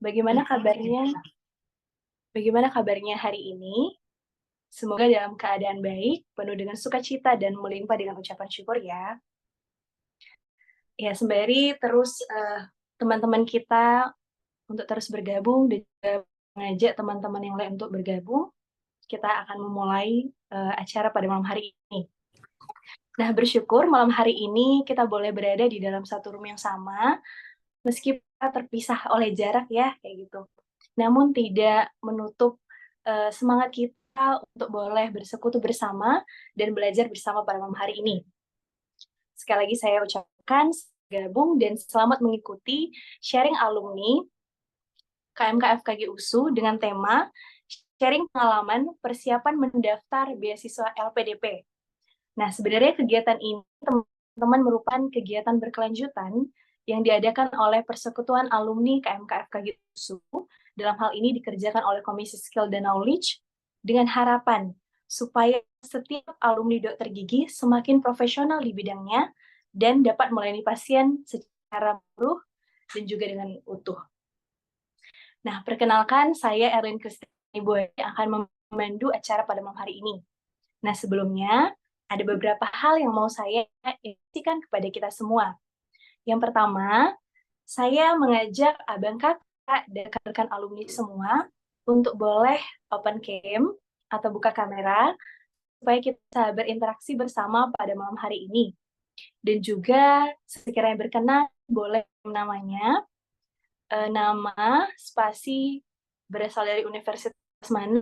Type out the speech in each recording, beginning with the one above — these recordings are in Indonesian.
Bagaimana kabarnya? Bagaimana kabarnya hari ini? Semoga dalam keadaan baik, penuh dengan sukacita dan melimpah dengan ucapan syukur ya. Ya, sembari terus teman-teman kita untuk terus bergabung dan juga mengajak teman-teman yang lain untuk bergabung, kita akan memulai acara pada malam hari ini. Nah, bersyukur malam hari ini kita boleh berada di dalam satu room yang sama, meski kita terpisah oleh jarak ya, kayak gitu. Namun tidak menutup semangat kita untuk boleh bersekutu bersama dan belajar bersama pada malam hari ini. Sekali lagi saya ucapkan gabung dan selamat mengikuti sharing alumni KMK FKG USU dengan tema sharing pengalaman persiapan mendaftar beasiswa LPDP. Nah, sebenarnya kegiatan ini teman-teman merupakan kegiatan berkelanjutan yang diadakan oleh Persekutuan Alumni KMK FKG USU. Dalam hal ini dikerjakan oleh Komisi Skill dan Knowledge dengan harapan supaya setiap alumni dokter gigi semakin profesional di bidangnya dan dapat melayani pasien secara mudah dan juga dengan utuh. Nah, perkenalkan saya Erlin Kristiani Boy yang akan memandu acara pada malam hari ini. Nah, sebelumnya ada beberapa hal yang mau saya informasikan kepada kita semua. Yang pertama, saya mengajak abang kakak dan rekan-rekan alumni semua untuk boleh open cam atau buka kamera supaya kita bisa berinteraksi bersama pada malam hari ini. Dan juga sekiranya berkenan boleh namanya, nama, spasi berasal dari universitas mana,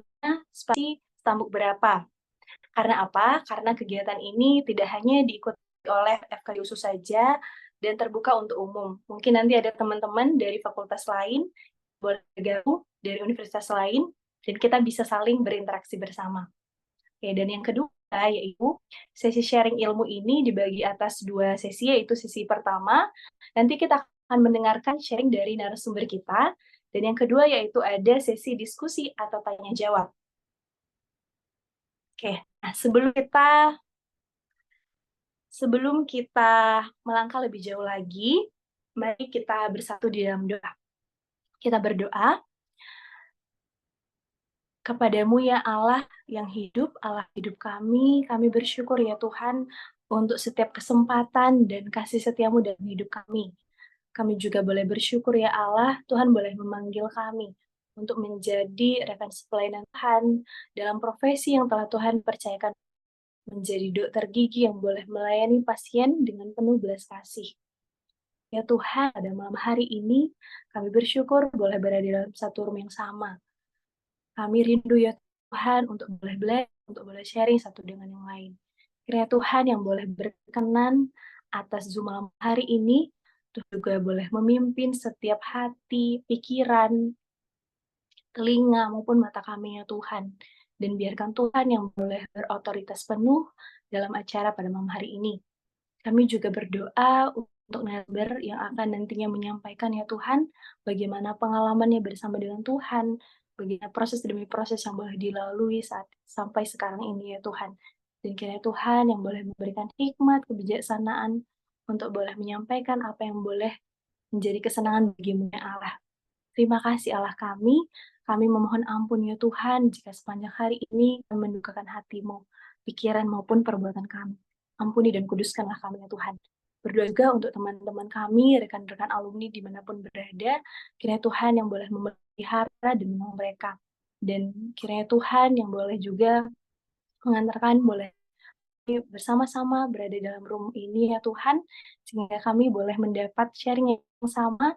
spasi stambuk berapa. Karena apa? Karena kegiatan ini tidak hanya diikuti oleh FKG USU saja dan terbuka untuk umum. Mungkin nanti ada teman-teman dari fakultas lain, boleh gabung dari universitas lain, dan kita bisa saling berinteraksi bersama. Oke, dan yang kedua yaitu sesi sharing ilmu ini dibagi atas 2 sesi, yaitu sesi pertama, nanti kita akan mendengarkan sharing dari narasumber kita, dan yang kedua yaitu ada sesi diskusi atau tanya-jawab. Oke, nah sebelum kita melangkah lebih jauh lagi, mari kita bersatu di dalam doa. Kita berdoa, kepadamu ya Allah yang hidup, Allah hidup kami bersyukur ya Tuhan untuk setiap kesempatan dan kasih setiamu dalam hidup kami. Kami juga boleh bersyukur ya Allah, Tuhan boleh memanggil kami untuk menjadi rekan sepelayanan Tuhan dalam profesi yang telah Tuhan percayakan, menjadi dokter gigi yang boleh melayani pasien dengan penuh belas kasih. Ya Tuhan, pada malam hari ini kami bersyukur boleh berada dalam satu room yang sama. Kami rindu ya Tuhan untuk boleh belajar, untuk boleh sharing satu dengan yang lain. Kiranya Tuhan yang boleh berkenan atas Zoom malam hari ini, Tuhan juga boleh memimpin setiap hati, pikiran, telinga, maupun mata kami ya Tuhan. Dan biarkan Tuhan yang boleh berotoritas penuh dalam acara pada malam hari ini. Kami juga berdoa untuk narasumber yang akan nantinya menyampaikan ya Tuhan, bagaimana pengalamannya bersama dengan Tuhan, bagaimana proses demi proses yang boleh dilalui saat sampai sekarang ini ya Tuhan. Dan kiranya Tuhan yang boleh memberikan hikmat, kebijaksanaan untuk boleh menyampaikan apa yang boleh menjadi kesenangan bagimu ya Allah. Terima kasih Allah kami memohon ampun ya Tuhan jika sepanjang hari ini kami mendukakan hati-Mu, pikiran maupun perbuatan kami. Ampuni dan kuduskanlah kami ya Tuhan. Berdoa juga untuk teman-teman kami, rekan-rekan alumni dimanapun berada, kiranya Tuhan yang boleh memelihara dan menolong mereka. Dan kiranya Tuhan yang boleh juga mengantarkan, boleh bersama-sama berada dalam room ini ya Tuhan, sehingga kami boleh mendapat sharing yang sama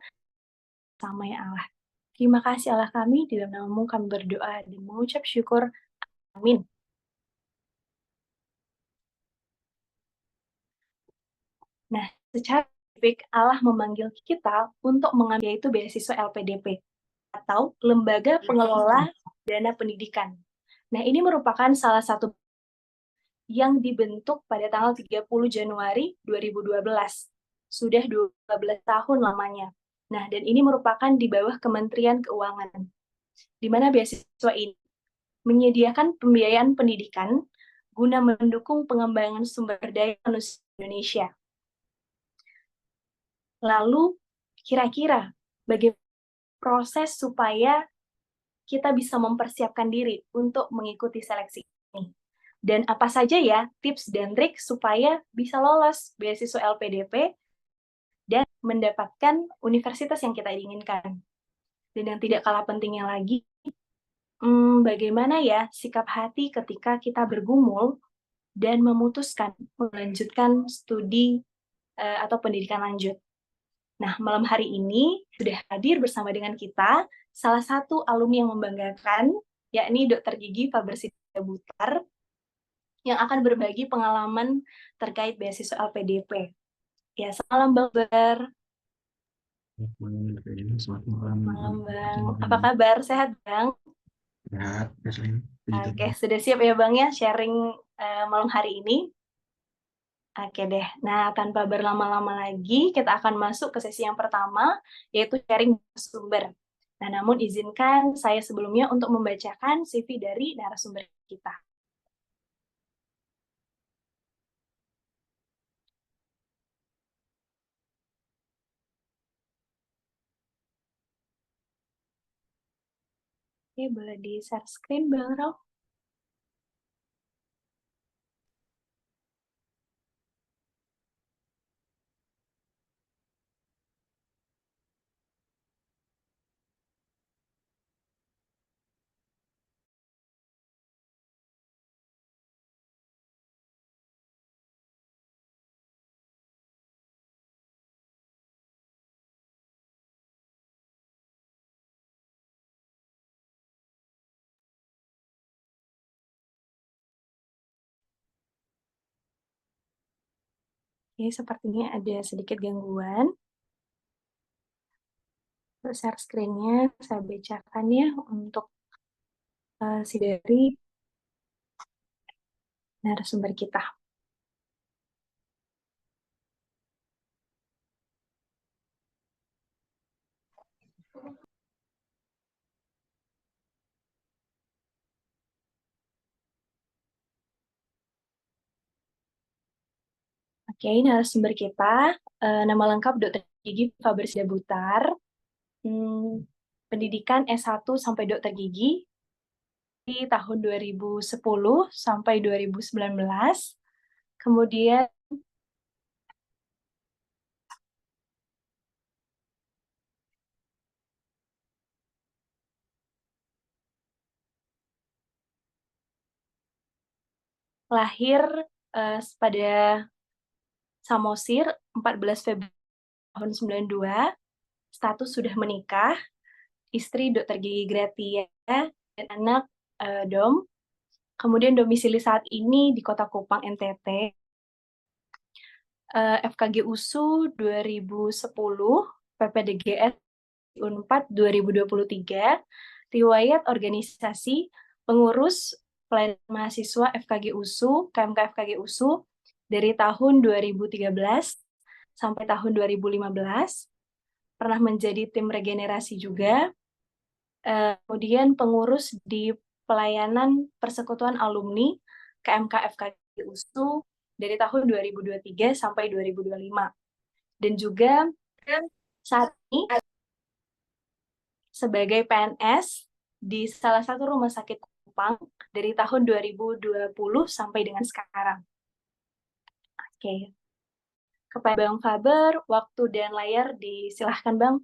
ya Allah. Terima kasih Allah kami, di dalam nama-Mu kami berdoa dan mengucap syukur. Amin. Nah, secara spesifik Allah memanggil kita untuk mengambil yaitu beasiswa LPDP atau Lembaga Pengelola Dana Pendidikan. Nah, ini merupakan salah satu yang dibentuk pada tanggal 30 Januari 2012. Sudah 12 tahun lamanya. Nah, dan ini merupakan di bawah Kementerian Keuangan, di mana beasiswa ini menyediakan pembiayaan pendidikan guna mendukung pengembangan sumber daya manusia Indonesia. Lalu, kira-kira bagaimana proses supaya kita bisa mempersiapkan diri untuk mengikuti seleksi ini. Dan apa saja ya tips dan trik supaya bisa lolos beasiswa LPDP dan mendapatkan universitas yang kita inginkan. Dan yang tidak kalah pentingnya lagi, bagaimana ya sikap hati ketika kita bergumul dan memutuskan melanjutkan studi atau pendidikan lanjut. Nah, malam hari ini sudah hadir bersama dengan kita salah satu alumni yang membanggakan, yakni Dr. Gigi Fabersida Butar, yang akan berbagi pengalaman terkait beasiswa LPDP. Ya, salam Bang Bar. Selamat malam. Malam Bang. Apa kabar? Sehat Bang? Sehat, Oke, sudah siap ya Bang ya sharing malam hari ini? Oke deh. Nah, tanpa berlama-lama lagi, kita akan masuk ke sesi yang pertama, yaitu sharing sumber. Nah, namun izinkan saya sebelumnya untuk membacakan CV dari narasumber kita. Oke, boleh di-share screen, Bang Rau? Oke, sepertinya ada sedikit gangguan. Untuk share screen-nya, saya bacakan ya untuk si dari narasumber kita. Oke, narasumber kita, nama lengkap Dr. Gigi Fabersida Butar, pendidikan S1 sampai Dr. Gigi di tahun 2010 sampai 2019. Kemudian lahir pada Samosir 14 Februari tahun 92, status sudah menikah, istri Dr. Gigi Gratia, dan anak Dom. Kemudian domisili saat ini di Kota Kupang, NTT. FKG USU 2010, PPDGS Unpad 2023, riwayat organisasi pengurus pelayanan mahasiswa FKG USU, KMK FKG USU dari tahun 2013 sampai tahun 2015, pernah menjadi tim regenerasi juga, kemudian pengurus di pelayanan persekutuan alumni KMK FKG USU dari tahun 2023 sampai 2025. Dan juga saat ini sebagai PNS di salah satu rumah sakit Kupang dari tahun 2020 sampai dengan sekarang. Oke. Kepada Bang Faber, waktu dan layar disilahkan Bang.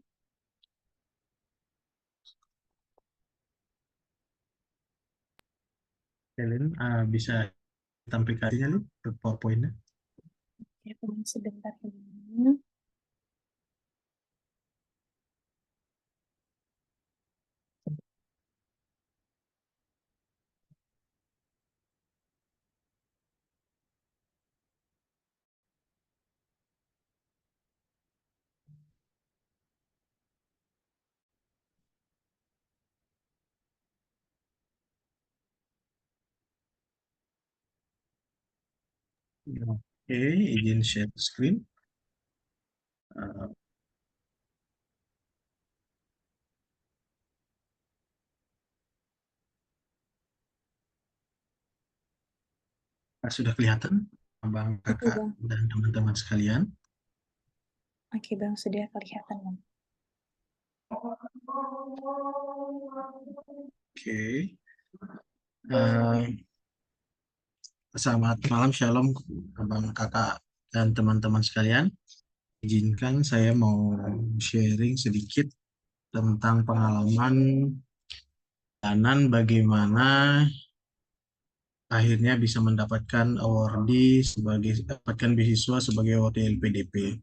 Kalian bisa aplikasinya nih, PowerPoint-nya. Ya, sebentar ini. Oke, izin share screen. Sudah kelihatan, Bang, Kakak, Bang. dan teman-teman sekalian? Oke, Bang, sudah kelihatan, Bang. Oke. Selamat malam, Shalom, abang, kakak, dan teman-teman sekalian. Izinkan saya mau sharing sedikit tentang pengalaman dan bagaimana akhirnya bisa mendapatkan awardee sebagai dapatkan beasiswa sebagai awardee LPDP.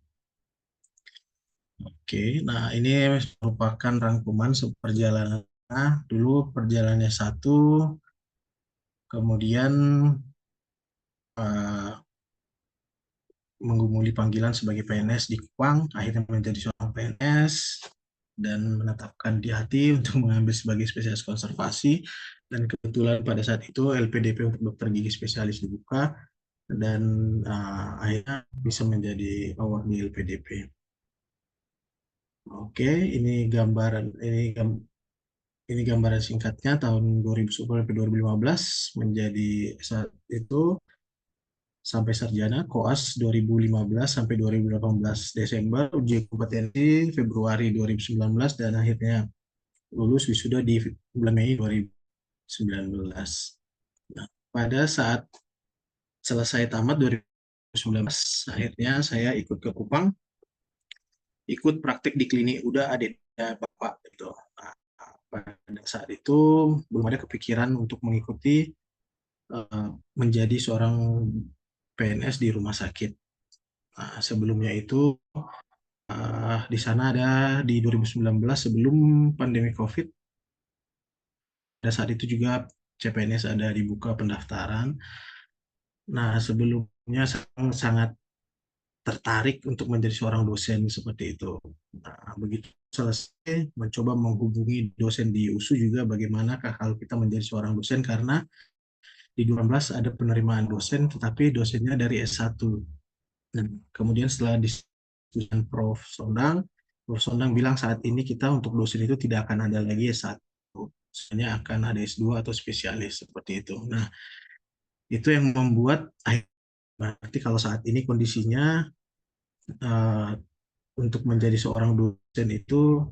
Oke, nah ini merupakan rangkuman perjalanan. Nah, dulu perjalanannya satu, kemudian eh, menggumuli panggilan sebagai PNS di Kupang, akhirnya menjadi seorang PNS dan menetapkan di hati untuk mengambil sebagai spesialis konservasi. Dan kebetulan pada saat itu LPDP untuk dokter gigi spesialis dibuka dan akhirnya bisa menjadi award di LPDP. Oke, ini gambaran singkatnya tahun 2010 sampai 2015 menjadi saat itu sampai sarjana koas 2015 sampai 2018 Desember, uji kompetensi Februari 2019 dan akhirnya lulus wisuda di bulan Mei 2019. Nah, pada saat selesai tamat 2019 akhirnya saya ikut ke Kupang, ikut praktik di klinik udah adiknya Bapak gitu. Nah, pada saat itu belum ada kepikiran untuk mengikuti menjadi seorang PNS di rumah sakit. Nah, sebelumnya itu di sana ada di 2019 sebelum pandemi COVID. Pada saat itu juga CPNS ada dibuka pendaftaran. Nah, sebelumnya saya sangat tertarik untuk menjadi seorang dosen seperti itu. Nah, begitu selesai mencoba menghubungi dosen di USU juga bagaimanakah kalau kita menjadi seorang dosen karena di 2018 ada penerimaan dosen tetapi dosennya dari S1. Dan kemudian setelah diskusi dengan Prof. Sondang bilang saat ini kita untuk dosen itu tidak akan ada lagi S1. Sebenarnya akan ada S2 atau spesialis seperti itu. Nah, itu yang membuat berarti kalau saat ini kondisinya uh, untuk menjadi seorang dosen itu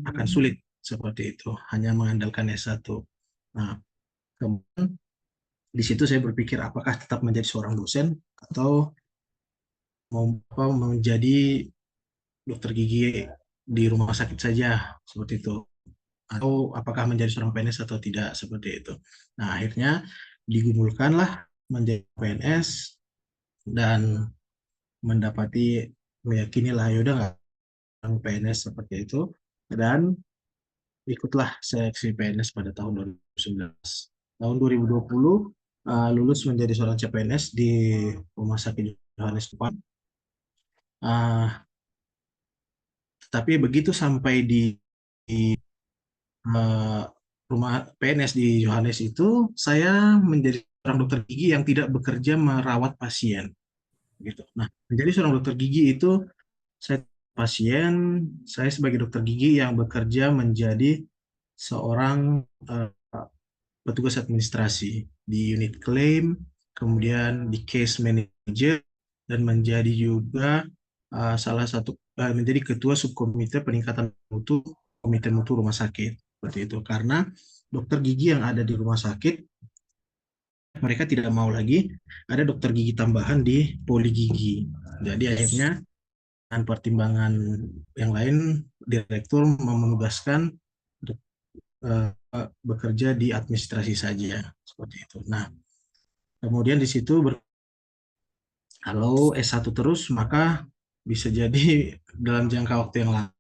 akan sulit seperti itu, hanya mengandalkan S1. Nah, kemudian di situ saya berpikir apakah tetap menjadi seorang dosen atau mau menjadi dokter gigi di rumah sakit saja seperti itu atau apakah menjadi seorang PNS atau tidak seperti itu. Nah, akhirnya digumulkanlah menjadi PNS dan mendapati meyakini lah yaudah nggak PNS seperti itu dan ikutlah seleksi PNS pada tahun 2019. Tahun 2020 lulus menjadi seorang CPNS di Rumah Sakit Johannes Kupang. Tapi begitu sampai di eh, rumah PNS di Johannes itu, saya menjadi seorang dokter gigi yang tidak bekerja merawat pasien. Gitu. Nah, menjadi seorang dokter gigi itu, saya pasien, saya sebagai dokter gigi yang bekerja menjadi seorang eh, petugas administrasi di unit claim, kemudian di case manager, dan menjadi juga salah satu menjadi ketua subkomite peningkatan mutu komite mutu rumah sakit seperti itu karena dokter gigi yang ada di rumah sakit mereka tidak mau lagi ada dokter gigi tambahan di poli gigi. Jadi akhirnya dengan pertimbangan yang lain direktur menugaskan bekerja di administrasi saja seperti itu. Nah, kemudian di situ kalau S1 terus maka bisa jadi dalam jangka waktu yang lama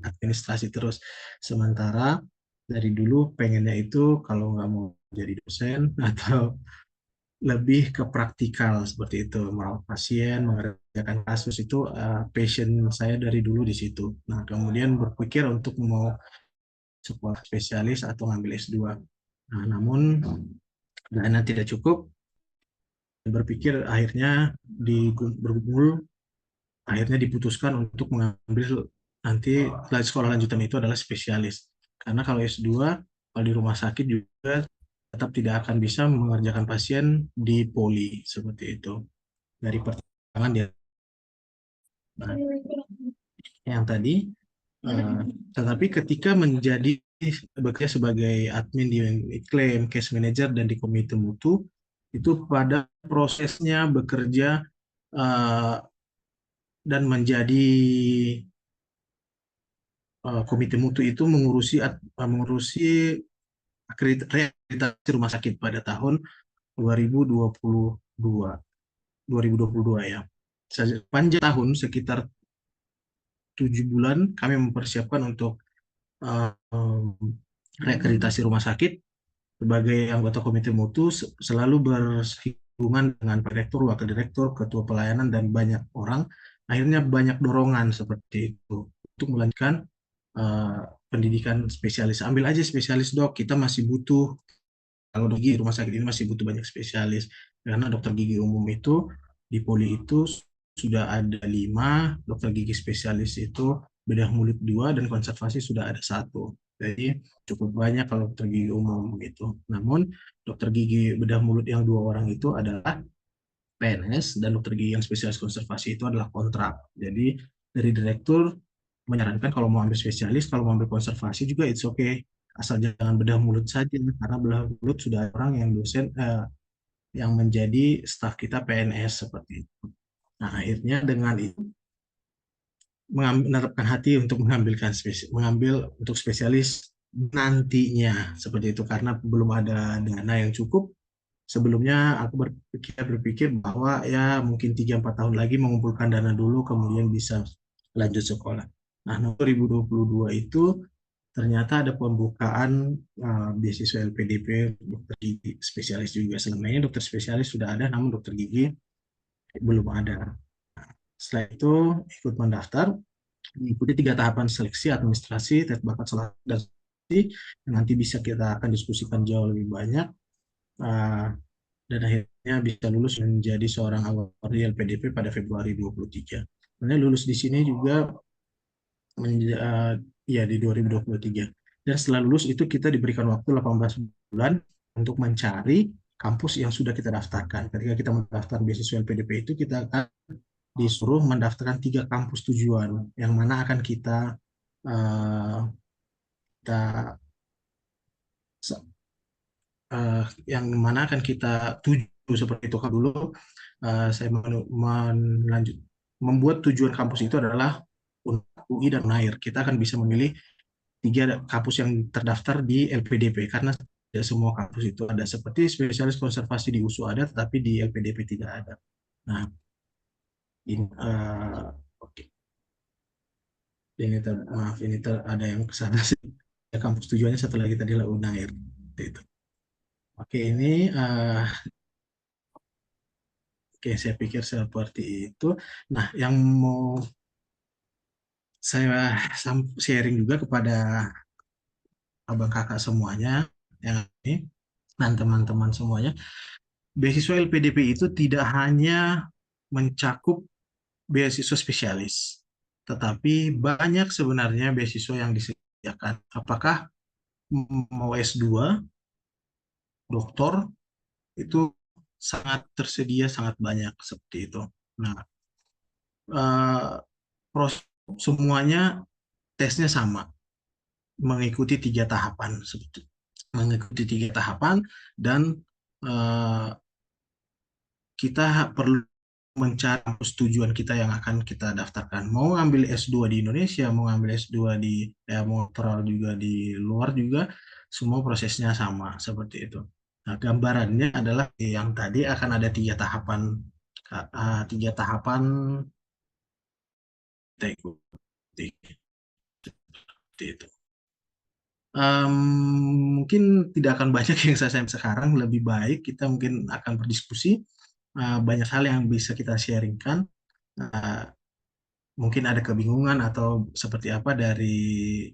administrasi terus. Sementara dari dulu pengennya itu kalau nggak mau jadi dosen atau lebih ke praktikal seperti itu, merawat pasien, mengerjakan kasus itu passion saya dari dulu di situ. Nah, kemudian berpikir untuk mau sekolah spesialis atau ngambil S2. Nah, namun dana tidak cukup, berpikir akhirnya bergumul, akhirnya diputuskan untuk mengambil nanti sekolah lanjutan itu adalah spesialis. Karena kalau S2, kalau di rumah sakit juga tetap tidak akan bisa mengerjakan pasien di poli seperti itu. Dari pertimbangan dia. Nah, yang tadi Eh, tetapi ketika menjadi bekerja sebagai admin di klaim, case manager dan di komite mutu, itu pada prosesnya bekerja eh, dan menjadi komite mutu itu mengurusi akreditasi rumah sakit pada tahun 2022, 2022 ya. Sepanjang tahun sekitar 7 bulan kami mempersiapkan untuk eh, reakreditasi rumah sakit. Sebagai anggota komite mutu selalu bersinggungan dengan direktur, wakil direktur, ketua pelayanan, dan banyak orang. Akhirnya banyak dorongan seperti itu untuk melanjutkan eh, pendidikan spesialis. Ambil aja spesialis dok, kita masih butuh, kalau gigi rumah sakit ini masih butuh banyak spesialis. Karena dokter gigi umum itu di Poli itu sudah ada 5, dokter gigi spesialis itu bedah mulut 2, dan konservasi sudah ada 1. Jadi cukup banyak kalau dokter gigi umum gitu. Namun dokter gigi bedah mulut yang 2 orang itu adalah PNS, dan dokter gigi yang spesialis konservasi itu adalah kontrak. Jadi dari direktur menyarankan kalau mau ambil spesialis, kalau mau ambil konservasi juga it's okay. Asal jangan bedah mulut saja, karena bedah mulut sudah ada orang yang dosen yang menjadi staf kita PNS seperti itu. Nah, akhirnya dengan itu menerapkan hati untuk mengambil untuk spesialis nantinya seperti itu, karena belum ada dana yang cukup. Sebelumnya aku berpikir bahwa ya mungkin 3-4 tahun lagi mengumpulkan dana dulu kemudian bisa lanjut sekolah. Nah, 2022 itu ternyata ada pembukaan beasiswa LPDP dokter gigi spesialis juga. Selama ini dokter spesialis sudah ada, namun dokter gigi belum ada. Setelah itu ikut mendaftar, mengikuti 3 tahapan seleksi: administrasi, tes bakat, seleksi, dan seleksi. Nanti bisa kita akan diskusikan jauh lebih banyak. Uh, dan akhirnya bisa lulus menjadi seorang anggota di LPDP pada Februari 23. Kemudian lulus di sini juga ya di 2023. Dan setelah lulus itu kita diberikan waktu 18 bulan untuk mencari kampus yang sudah kita daftarkan. Ketika kita mendaftar beasiswa LPDP itu, kita akan disuruh mendaftarkan 3 kampus tujuan yang mana akan uh, kita yang mana akan kita tuju seperti itu. Kan dulu saya melanjut membuat tujuan kampus itu adalah UI dan Unair. Kita akan bisa memilih 3 kampus yang terdaftar di LPDP, karena tidak semua kampus itu ada. Seperti spesialis konservasi di USU ada, tetapi di LPDP tidak ada. Nah, ini oke. Maaf, ada yang kesana sih. Ya, kampus tujuannya satu lagi tadi lah Unair. Itu. Oke, ini oke, saya pikir seperti itu. Nah, yang mau saya sharing juga kepada abang kakak semuanya, yang ini, dan teman-teman semuanya, beasiswa LPDP itu tidak hanya mencakup beasiswa spesialis, tetapi banyak sebenarnya beasiswa yang disediakan. Apakah mau S2, doktor, itu sangat tersedia, sangat banyak seperti itu. Nah, eh, proses semuanya tesnya sama, mengikuti 3 tahapan seperti mengikuti 3 tahapan, dan eh, kita perlu mencari kampus tujuan kita yang akan kita daftarkan. Mau ngambil S2 di Indonesia, mau ngambil S2 mau doktoral juga di luar juga, semua prosesnya sama seperti itu. Nah, gambarannya adalah yang tadi akan ada 3 tahapan, 3 tahapan kita ikuti seperti itu. Em, Mungkin tidak akan banyak yang saya sampaikan sekarang. Lebih baik kita mungkin akan berdiskusi. Banyak hal yang bisa kita sharingkan. Eh, Mungkin ada kebingungan atau seperti apa dari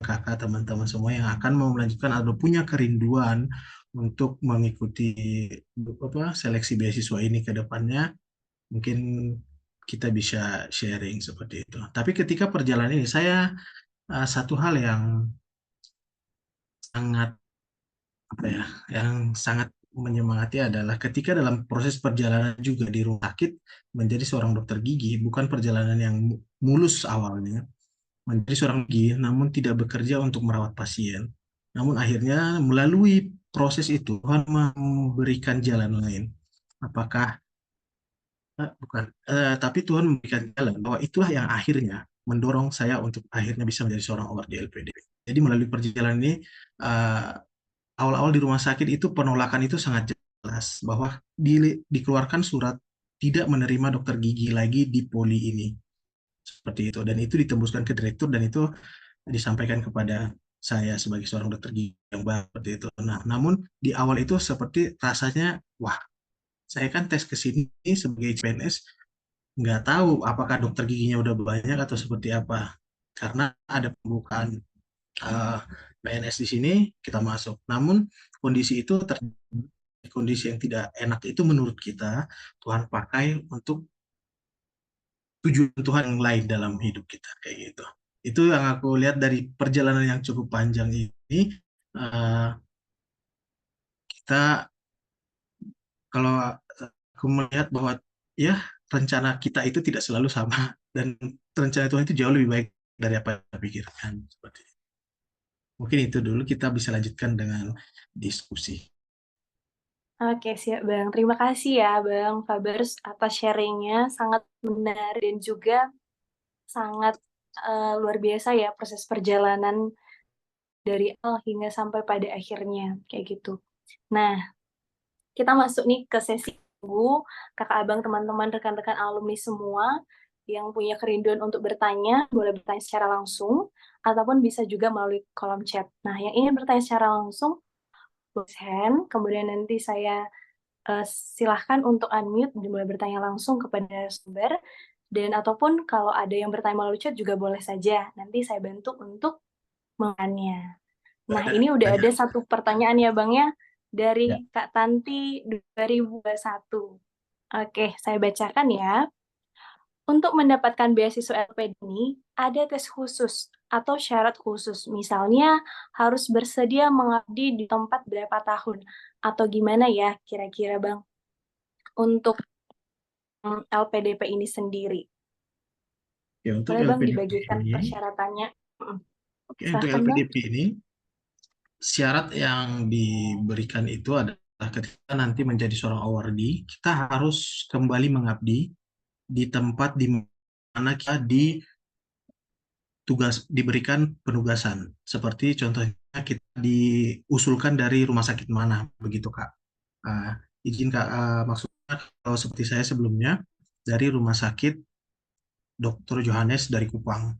kakak, teman-teman semua yang akan mau melanjutkan atau punya kerinduan untuk mengikuti seleksi beasiswa ini ke depannya. Mungkin kita bisa sharing seperti itu. Tapi ketika perjalanan ini, saya satu hal yang sangat apa ya, yang sangat menyemangati adalah ketika dalam proses perjalanan juga di rumah sakit menjadi seorang dokter gigi, bukan perjalanan yang mulus awalnya. menjadi seorang gigi, namun tidak bekerja untuk merawat pasien. Namun akhirnya melalui proses itu Tuhan memberikan jalan lain. Apakah bukan, tapi Tuhan memberikan jalan bahwa itulah yang akhirnya mendorong saya untuk akhirnya bisa menjadi seorang award di LPDP. Jadi melalui perjalanan ini, eh, awal-awal di rumah sakit itu penolakan itu sangat jelas bahwa dikeluarkan surat tidak menerima dokter gigi lagi di poli ini, seperti itu, dan itu ditembuskan ke direktur dan itu disampaikan kepada saya sebagai seorang dokter gigi yang baru seperti itu. Nah, namun di awal itu seperti rasanya, wah, saya kan tes ke sini sebagai CPNS, nggak tahu apakah dokter giginya udah banyak atau seperti apa. Karena ada pembukaan eh, PNS di sini, kita masuk. Namun kondisi itu kondisi yang tidak enak itu menurut kita Tuhan pakai untuk tujuan Tuhan yang lain dalam hidup kita kayak gitu. Itu yang aku lihat dari perjalanan yang cukup panjang ini. eh, kita kalau aku melihat bahwa ya rencana kita itu tidak selalu sama dan rencana Tuhan itu jauh lebih baik dari apa yang kita pikirkan seperti itu. Mungkin itu dulu, kita bisa lanjutkan dengan diskusi. Oke, siap Bang. Terima kasih ya Bang Fabers atas sharingnya, sangat benar dan juga sangat luar biasa ya proses perjalanan dari awal hingga sampai pada akhirnya, kayak gitu. Nah, kita masuk nih ke sesi tunggu, kakak abang, teman-teman, rekan-rekan alumni semua yang punya kerinduan untuk bertanya, boleh bertanya secara langsung, ataupun bisa juga melalui kolom chat. Nah, yang ingin bertanya secara langsung, raise hand, kemudian nanti saya silahkan untuk unmute dan boleh bertanya langsung kepada sumber, dan ataupun kalau ada yang bertanya melalui chat juga boleh saja, nanti saya bantu untuk mengannya. Nah, Ada ini udah ada banyak. satu pertanyaan ya Bang ya, Ya. dari Kak Tanti 2021. Oke, saya bacakan ya. Untuk mendapatkan beasiswa LPD ini, ada tes khusus atau syarat khusus. Misalnya, harus bersedia mengabdi di tempat berapa tahun. Atau gimana ya kira-kira Bang, untuk LPDP ini sendiri. Ya, untuk Boleh Bang LPDP dibagikan ini, persyaratannya? oke, untuk Silahkan Bang. LPDP ini syarat yang diberikan itu adalah ketika nanti menjadi seorang awardee, kita harus kembali mengabdi di tempat di mana kita diberikan penugasan. Seperti contohnya kita diusulkan dari rumah sakit mana, begitu Kak. Izin Kak, maksudnya kalau seperti saya sebelumnya dari rumah sakit Dr. Johannes dari Kupang.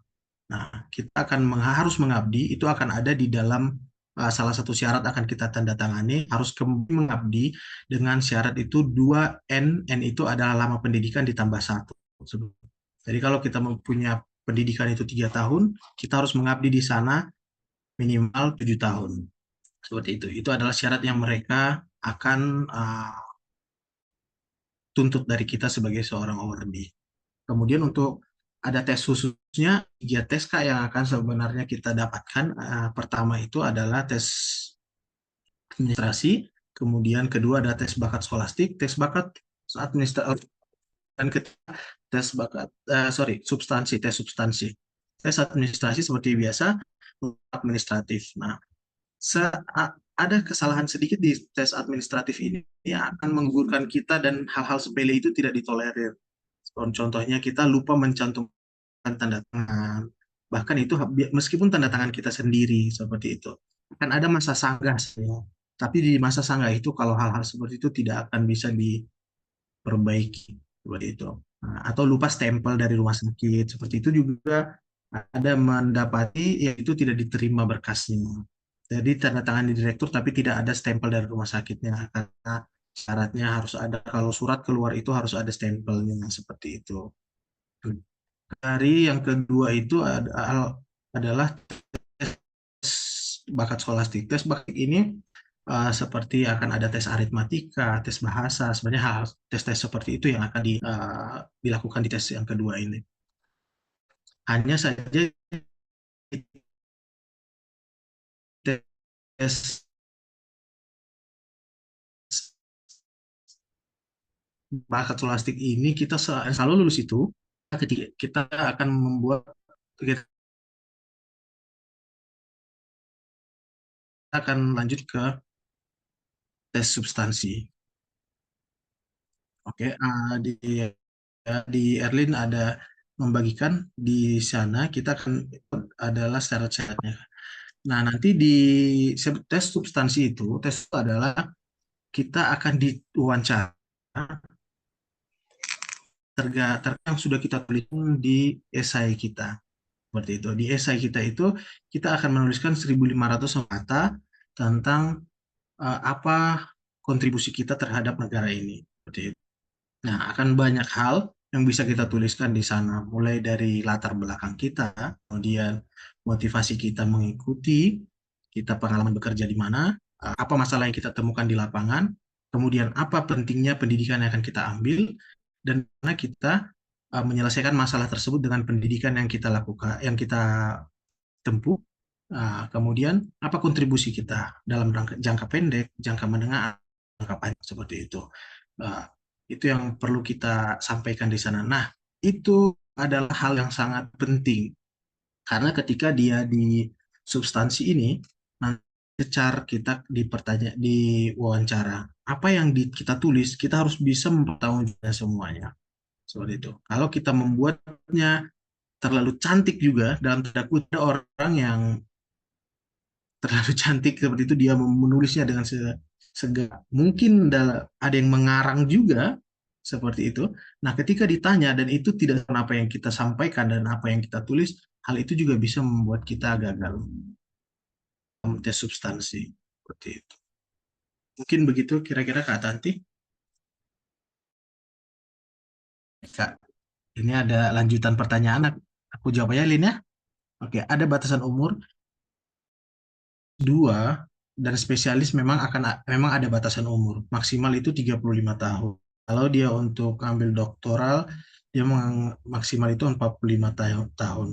Nah, kita akan harus mengabdi, itu akan ada di dalam salah satu syarat akan kita tanda tangani, harus kembali mengabdi dengan syarat itu 2N, N itu adalah lama pendidikan ditambah satu. Jadi kalau kita mempunyai pendidikan itu 3 tahun, kita harus mengabdi di sana minimal 7 tahun. Seperti itu. Itu adalah syarat yang mereka akan tuntut dari kita sebagai seorang awardee. Kemudian untuk ada tes khususnya, 3 tes Kak yang akan sebenarnya kita dapatkan. Pertama itu adalah tes administrasi, kemudian kedua ada tes bakat skolastik, tes bakat administrasi, dan ketiga tes bakat, substansi, tes substansi. Tes administrasi seperti biasa, administratif. Nah, ada kesalahan sedikit di tes administratif ini yang akan menggugurkan kita dan hal-hal sepele itu tidak ditolerir. Contohnya kita lupa mencantumkan tanda tangan. Bahkan itu meskipun tanda tangan kita sendiri seperti itu. Akan ada masa sanggah ya. Tapi di masa sanggah itu kalau hal-hal seperti itu tidak akan bisa diperbaiki seperti itu. Nah, atau lupa stempel dari rumah sakit seperti itu juga ada mendapati yaitu tidak diterima berkasnya. Jadi tanda tangan di direktur tapi tidak ada stempel dari rumah sakitnya karena syaratnya harus ada, kalau surat keluar itu harus ada stempelnya seperti itu. Dari yang kedua itu adalah tes bakat skolastik. Tes bakat ini seperti akan ada tes aritmatika, tes bahasa, sebenarnya hal tes-tes seperti itu yang akan dilakukan di tes yang kedua ini. Hanya saja tes bakat skolastik ini kita selalu lulus itu, ketika kita akan membuat akan lanjut ke tes substansi. Oke, di Erlin ada membagikan di sana kita akan adalah syarat-syaratnya. Nah, nanti di tes substansi tes itu adalah kita akan diwawancara yang sudah kita tulis di esai kita. Seperti itu. Di esai kita itu kita akan menuliskan 1.500 kata tentang apa kontribusi kita terhadap negara ini. Seperti itu. Nah, akan banyak hal yang bisa kita tuliskan di sana, mulai dari latar belakang kita, kemudian motivasi kita mengikuti, kita pengalaman bekerja di mana, apa masalah yang kita temukan di lapangan, kemudian apa pentingnya pendidikan yang akan kita ambil, dan bagaimana kita menyelesaikan masalah tersebut dengan pendidikan yang kita lakukan, yang kita tempuh. Nah, kemudian apa kontribusi kita dalam jangka pendek, jangka menengah, jangka panjang seperti itu. Nah, itu yang perlu kita sampaikan di sana. Nah, itu adalah hal yang sangat penting karena ketika dia di substansi ini, nanti secara kita di wawancara, apa yang kita tulis, kita harus bisa mempertanggungjawabkan semuanya. Seperti itu. Kalau kita membuatnya terlalu cantik juga, dalam tanda kutip ada orang yang terlalu cantik seperti itu dia menulisnya dengan segala mungkin ada yang mengarang juga seperti itu. Nah, ketika ditanya dan itu tidak apa yang kita sampaikan dan apa yang kita tulis, hal itu juga bisa membuat kita gagal tes substansi seperti itu. Mungkin begitu kira-kira Kak Tanti. Kak, ini ada lanjutan pertanyaan. Aku jawab aja, Lin ya. Oke, ada batasan umur dua dan spesialis memang ada batasan umur. Maksimal itu 35 tahun. Kalau dia untuk ambil doktoral, dia maksimal itu 45 tahun.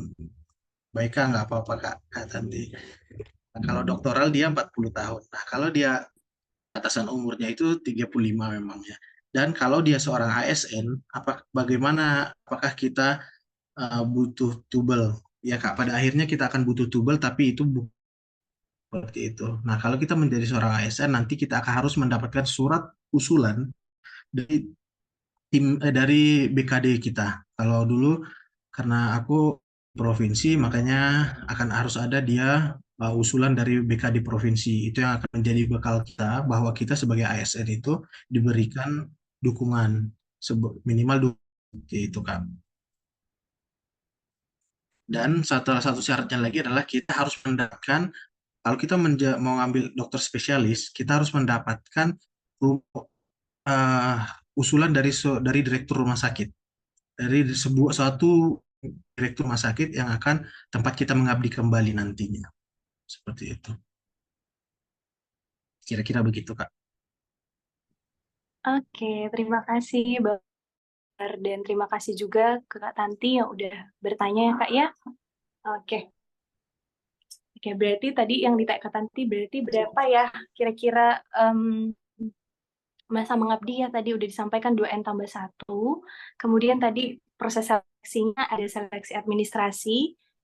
Baik Kak, nggak apa-apa Kak Tanti. Nah, kalau doktoral dia 40 tahun. Nah, kalau dia batasan umurnya itu 35 memang ya. Dan kalau dia seorang ASN, apakah kita butuh tubel? Ya Kak, pada akhirnya kita akan butuh tubel, tapi itu seperti itu. Nah, kalau kita menjadi seorang ASN, nanti kita akan harus mendapatkan surat usulan dari dari BKD kita. Kalau dulu karena aku provinsi, makanya akan harus ada dia usulan dari BKD provinsi. Itu yang akan menjadi bekal kita bahwa kita sebagai ASN itu diberikan dukungan minimal dukungan itu kan. Dan salah satu syaratnya lagi adalah kita harus mendapatkan kalau kita mau ngambil dokter spesialis, kita harus mendapatkan uh, usulan dari direktur rumah sakit, dari suatu direktur rumah sakit yang akan tempat kita mengabdi kembali nantinya. Seperti itu. Kira-kira begitu, Kak. Oke, terima kasih Bang Bar, dan terima kasih juga ke Kak Tanti yang udah bertanya ya Kak ya. Oke. Oke, berarti tadi yang ditanya Kak Tanti berarti berapa ya kira-kira masa mengabdi ya tadi udah disampaikan 2N tambah 1. Kemudian tadi proses seleksinya ada seleksi administrasi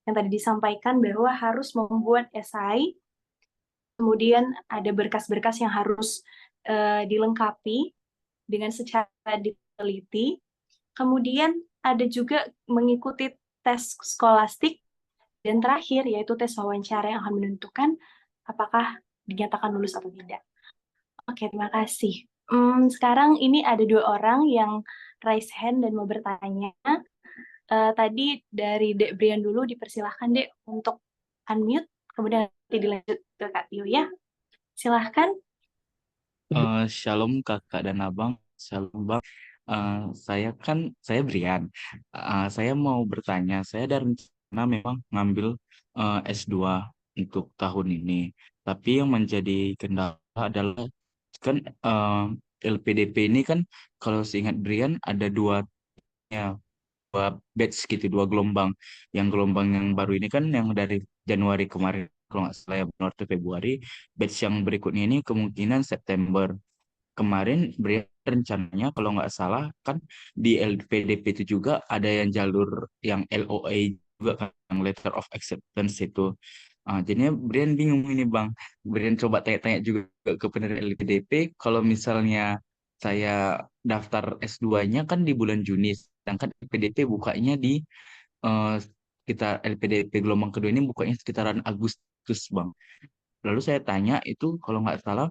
yang tadi disampaikan bahwa harus membuat esai, kemudian ada berkas-berkas yang harus dilengkapi dengan secara diteliti. Kemudian ada juga mengikuti tes skolastik, dan terakhir yaitu tes wawancara yang akan menentukan apakah dinyatakan lulus atau tidak. Oke, terima kasih. Sekarang ini ada 2 orang yang raise hand dan mau bertanya. Tadi dari Dek Brian dulu, dipersilahkan Dek untuk unmute, kemudian nanti dilanjut ke Kak Tio ya. Silahkan. Shalom kakak dan abang, shalom bang. Saya Brian. Saya mau bertanya, saya dari rencana memang ngambil S2 untuk tahun ini. Tapi yang menjadi kendala adalah kan LPDP ini kan kalau seingat Brian ada dua batch gitu, 2 gelombang. Yang gelombang yang baru ini kan yang dari Januari kemarin kalau nggak salah ya, benar tuh Februari. Batch yang berikutnya ini kemungkinan September. Kemarin Brian rencananya kalau nggak salah kan di LPDP itu juga ada yang jalur yang LOA juga kan, yang Letter of Acceptance itu. Jadinya Brian bingung ini Bang. Brian coba tanya-tanya juga ke penerbit LPDP. Kalau misalnya saya daftar S2-nya kan di bulan Juni, sedangkan LPDP bukanya di eh, sekitar LPDP gelombang kedua ini bukanya sekitaran Agustus Bang. Lalu saya tanya itu kalau nggak salah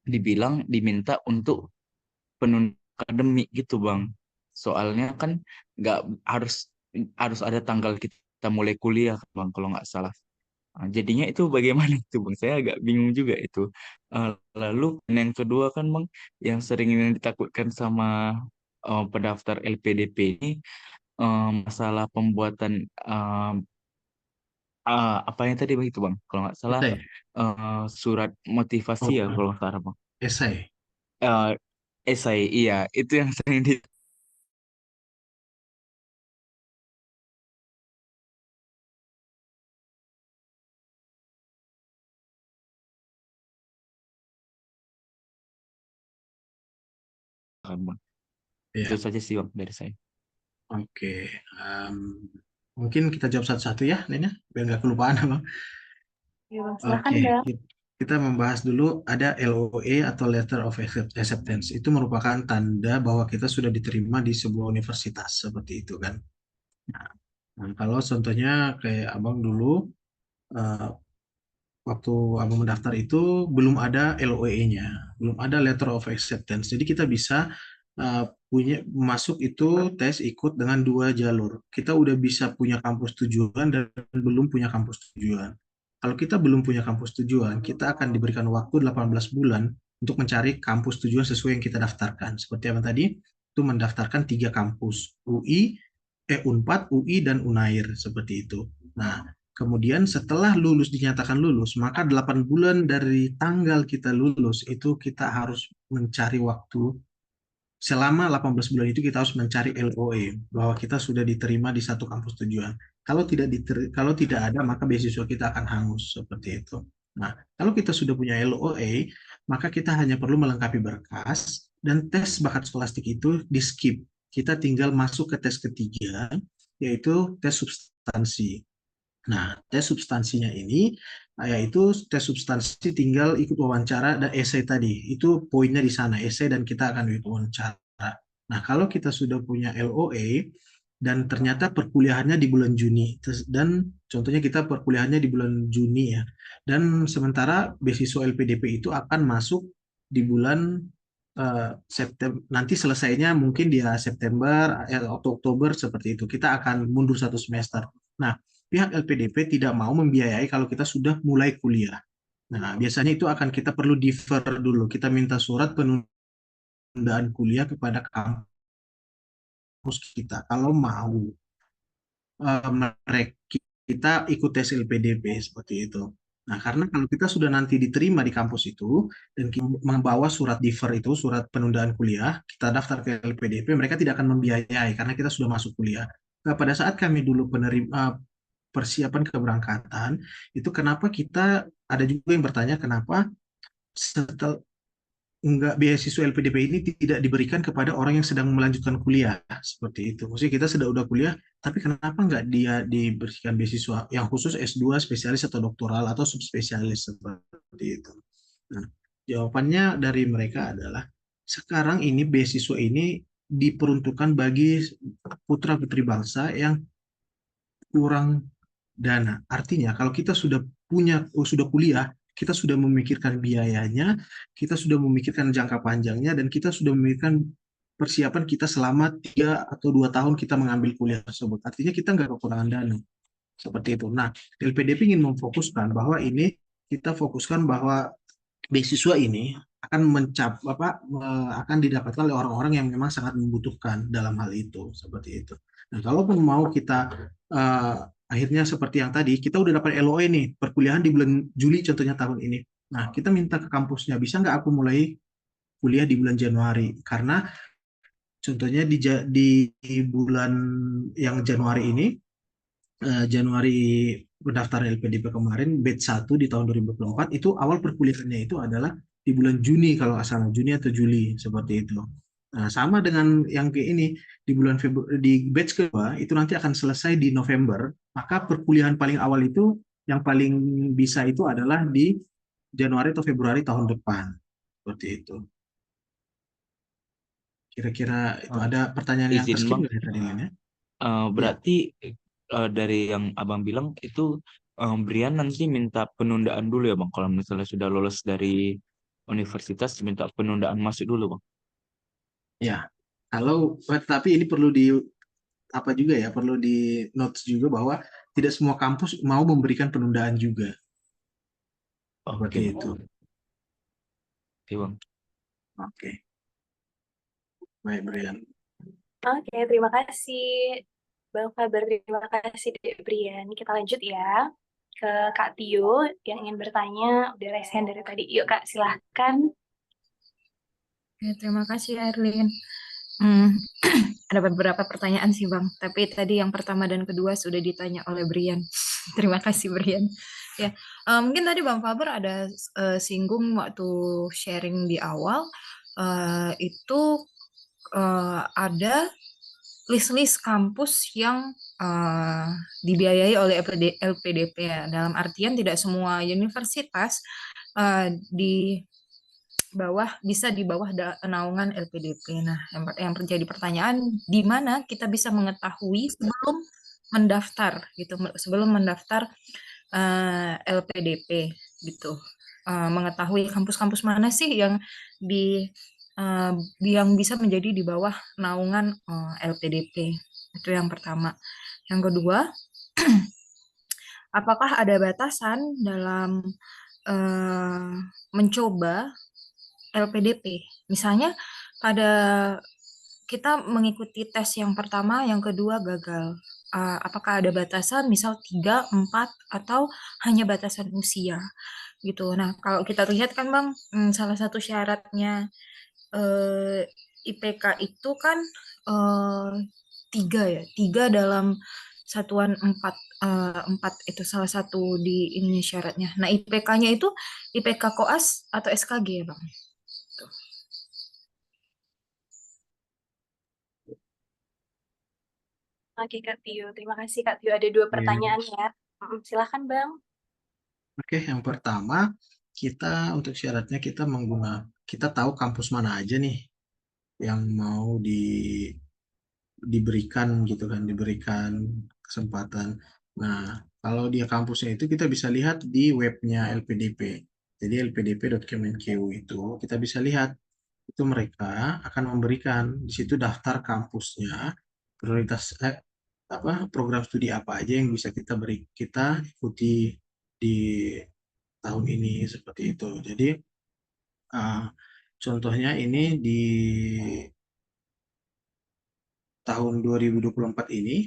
dibilang diminta untuk penundaan akademik gitu Bang. Soalnya kan nggak harus harus ada tanggal kita mulai kuliah Bang kalau nggak salah. Jadinya itu bagaimana itu Bang? Saya agak bingung juga itu. Eh, Lalu yang kedua kan Bang, yang sering yang ditakutkan sama pendaftar LPDP ini masalah pembuatan apa yang tadi Bang itu Bang? Kalau nggak salah Esai. surat motivasi Oh, ya kalau nggak salah Bang. esai. Eh Esai, iya itu yang sering ditekan Bang. Itu Ya, saja sih Bang dari saya. oke. Em, Mungkin kita jawab satu-satu ya, Nenya, biar nggak kelupaan, Bang. Ya, Bang. Silahkan, Oke, Bang. kita membahas dulu ada LOE atau Letter of Acceptance. Itu merupakan tanda bahwa kita sudah diterima di sebuah universitas seperti itu kan. Nah, kalau contohnya kayak abang dulu, eh, waktu abang mendaftar itu belum ada LOE-nya, belum ada Letter of Acceptance. Jadi kita bisa punya masuk itu tes ikut dengan dua jalur. Kita udah bisa punya kampus tujuan dan belum punya kampus tujuan. Kalau kita belum punya kampus tujuan, kita akan diberikan waktu 18 bulan untuk mencari kampus tujuan sesuai yang kita daftarkan. Seperti apa tadi? Itu mendaftarkan tiga kampus, UI, Unpad, UI, dan Unair, seperti itu. Nah, kemudian setelah lulus dinyatakan lulus, maka 8 bulan dari tanggal kita lulus itu kita harus mencari waktu. Selama 18 bulan itu kita harus mencari LOE bahwa kita sudah diterima di satu kampus tujuan. Kalau tidak ada maka beasiswa kita akan hangus seperti itu. Nah, kalau kita sudah punya LOE, maka kita hanya perlu melengkapi berkas dan tes bakat skolastik itu di skip. Kita tinggal masuk ke tes ketiga, yaitu tes substansi. Nah, tes substansinya ini, yaitu tes substansi tinggal ikut wawancara dan esai tadi. Itu poinnya di sana, esai dan kita akan ikut wawancara. Nah, kalau kita sudah punya LOE dan ternyata perkuliahannya di bulan Juni, dan contohnya kita perkuliahannya di bulan Juni ya, dan sementara beasiswa LPDP itu akan masuk di bulan September, nanti selesainya mungkin di September atau Oktober seperti itu. Kita akan mundur satu semester. Nah, pihak LPDP tidak mau membiayai kalau kita sudah mulai kuliah. Nah, biasanya itu akan kita perlu defer dulu. Kita minta surat penundaan kuliah kepada kampus kita kalau mau mereka kita ikut tes LPDP seperti itu. Nah, karena kalau kita sudah nanti diterima di kampus itu dan kita membawa surat defer itu, surat penundaan kuliah, kita daftar ke LPDP, mereka tidak akan membiayai karena kita sudah masuk kuliah. Nah, pada saat kami dulu penerima persiapan keberangkatan, itu kenapa kita ada juga yang bertanya kenapa setelah enggak beasiswa LPDP ini tidak diberikan kepada orang yang sedang melanjutkan kuliah seperti itu. Maksudnya kita sudah udah kuliah, tapi kenapa enggak dia diberikan beasiswa yang khusus S2 spesialis atau doktoral atau subspesialis seperti itu. Nah, jawabannya dari mereka adalah sekarang ini beasiswa ini diperuntukkan bagi putra-putri bangsa yang kurang dana. Artinya kalau kita sudah sudah kuliah, kita sudah memikirkan biayanya, kita sudah memikirkan jangka panjangnya, dan kita sudah memikirkan persiapan kita selama 3 atau 2 tahun kita mengambil kuliah tersebut. Artinya kita nggak kekurangan dana. Seperti itu. Nah, LPDP ingin memfokuskan bahwa ini kita fokuskan bahwa beasiswa ini akan akan didapatkan oleh orang-orang yang memang sangat membutuhkan dalam hal itu seperti itu. Nah, kalaupun mau kita eh, akhirnya seperti yang tadi kita udah dapat LOE nih perkuliahan di bulan Juli contohnya tahun ini. Nah, kita minta ke kampusnya bisa nggak aku mulai kuliah di bulan Januari karena contohnya di bulan yang Januari ini Januari pendaftaran LPDP kemarin, batch 1 di tahun 2024, itu awal perkuliahannya itu adalah di bulan Juni kalau nggak salah, Juni atau Juli, seperti itu. Nah, sama dengan yang kayak ini, di bulan Februari, di batch kedua, itu nanti akan selesai di November, maka perkuliahan paling awal itu yang paling bisa itu adalah di Januari atau Februari tahun depan. Seperti itu. Kira-kira itu Eh, ada pertanyaan yang izin terskip Bang, nggak ya tadi Lin, ya? Iya. berarti dari yang Abang bilang itu Brian nanti minta penundaan dulu ya Bang, kalau misalnya sudah lolos dari universitas minta penundaan masuk dulu Bang. Ya, kalau tapi ini perlu di apa juga ya, perlu di notes juga bahwa tidak semua kampus mau memberikan penundaan juga. Seperti Oke Bang, itu. oke Bang. Oke, baik Brian. Oke, terima kasih Bang Faber, terima kasih Dek Brian. Kita lanjut ya ke Kak Tio yang ingin bertanya, udah raise hand dari tadi. Yuk Kak, silahkan. Ya, terima kasih Erlin. Hmm, ada beberapa pertanyaan sih Bang, tapi tadi yang pertama dan kedua sudah ditanya oleh Brian. Terima kasih Brian. Ya, mungkin tadi Bang Faber ada singgung waktu sharing di awal, itu ada list-list kampus yang dibiayai oleh LPDP ya. Dalam artian tidak semua universitas di bisa di bawah naungan LPDP. Nah, yang terjadi pertanyaan di mana kita bisa mengetahui sebelum mendaftar gitu, sebelum mendaftar LPDP gitu. Mengetahui kampus-kampus mana sih yang di yang bisa menjadi di bawah naungan LPDP. Itu yang pertama. Yang kedua, apakah ada batasan dalam mencoba LPDP? Misalnya pada kita mengikuti tes yang pertama, yang kedua gagal. Apakah ada batasan, misal 3, 4, atau hanya batasan usia gitu. Nah, kalau kita lihat kan Bang, salah satu syaratnya IPK itu kan eh, 3 ya, 3 dalam satuan 4, 4 itu salah satu di ini syaratnya. Nah, IPK-nya itu IPK koas atau SKG ya Bang? Tuh. Oke Kak Tio, terima kasih Kak Tio. Ada 2 Oke. pertanyaan ya. Silahkan Bang. Oke, yang pertama kita untuk syaratnya kita tahu kampus mana aja nih yang mau diberikan gitu kan, diberikan kesempatan. Nah, kalau dia kampusnya itu kita bisa lihat di webnya LPDP. Jadi lpdp.kemenkeu itu kita bisa lihat itu mereka akan memberikan di situ daftar kampusnya, prioritas apa program studi apa aja yang bisa kita ikuti di tahun ini seperti itu. Jadi uh, contohnya ini di tahun 2024 ini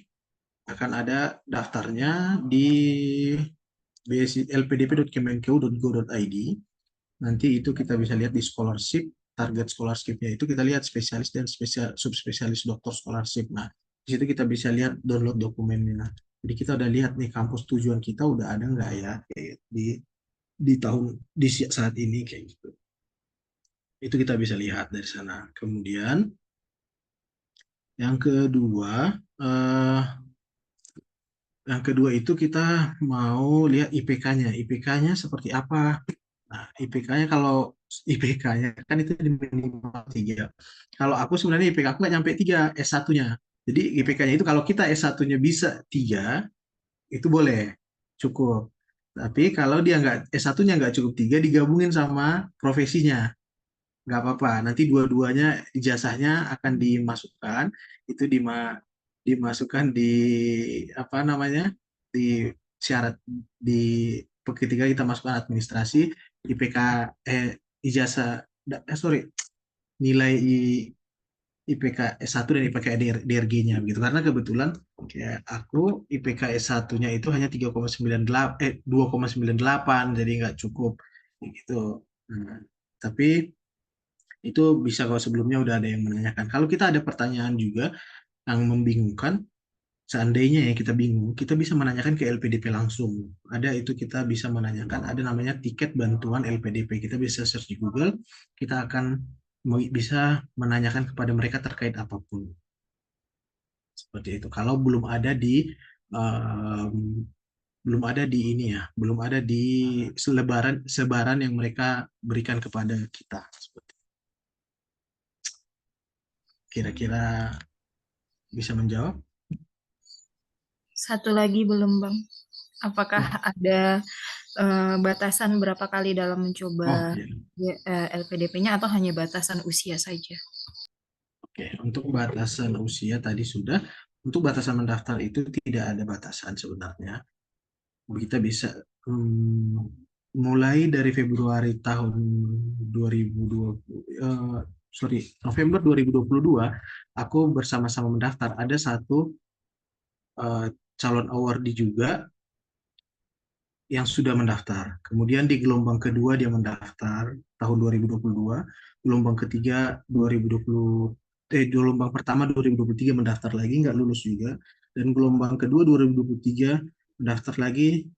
akan ada daftarnya di lpdp.kemenkeu.go.id. Nanti itu kita bisa lihat di scholarship, target scholarshipnya itu kita lihat spesialis dan subspesialis doktor scholarship. Nah, di situ kita bisa lihat download dokumennya. Jadi kita udah lihat nih kampus tujuan kita udah ada nggak ya kayak di saat ini kayak gitu. Itu kita bisa lihat dari sana. Kemudian yang kedua, eh, yang kedua itu kita mau lihat IPK-nya. IPK-nya seperti apa? Nah, IPK-nya kalau IPK-nya kan itu di minimal 3. Kalau aku sebenarnya IPK aku nggak nyampe 3 S1-nya. Jadi IPK-nya itu kalau kita S1-nya bisa 3, itu boleh, cukup. Tapi kalau dia nggak S1-nya nggak cukup 3, digabungin sama profesinya. Nggak apa-apa. Nanti dua-duanya ijazahnya akan dimasukkan, itu dimasukkan di apa namanya di syarat di ketika kita masukkan administrasi IPK eh ijazah sorry nilai IPK S1 dan IPK DRG-nya gitu karena kebetulan kayak aku IPK S1-nya itu hanya 3,98 2,98 jadi nggak cukup gitu. Nah, tapi itu bisa kalau sebelumnya udah ada yang menanyakan. Kalau kita ada pertanyaan juga yang membingungkan, seandainya ya kita bingung, kita bisa menanyakan ke LPDP langsung. Ada itu kita bisa menanyakan, ada namanya tiket bantuan LPDP. Kita bisa search di Google, kita akan bisa menanyakan kepada mereka terkait apapun. Seperti itu. Kalau belum ada di um, belum ada di ini ya, belum ada di sebaran yang mereka berikan kepada kita. Kira-kira bisa menjawab? Satu lagi belum, Bang. Apakah ada batasan berapa kali dalam Oh, mencoba ya. LPDP-nya atau hanya batasan usia saja? Oke, untuk batasan usia tadi sudah. Untuk batasan mendaftar itu tidak ada batasan sebenarnya. Kita bisa mulai dari Februari tahun 2020, November 2022, aku bersama-sama mendaftar. Ada satu calon awardee juga yang sudah mendaftar. Kemudian di gelombang kedua dia mendaftar tahun 2022, gelombang ketiga 2020, gelombang pertama 2023 mendaftar lagi nggak lulus juga, dan gelombang kedua 2023 mendaftar lagi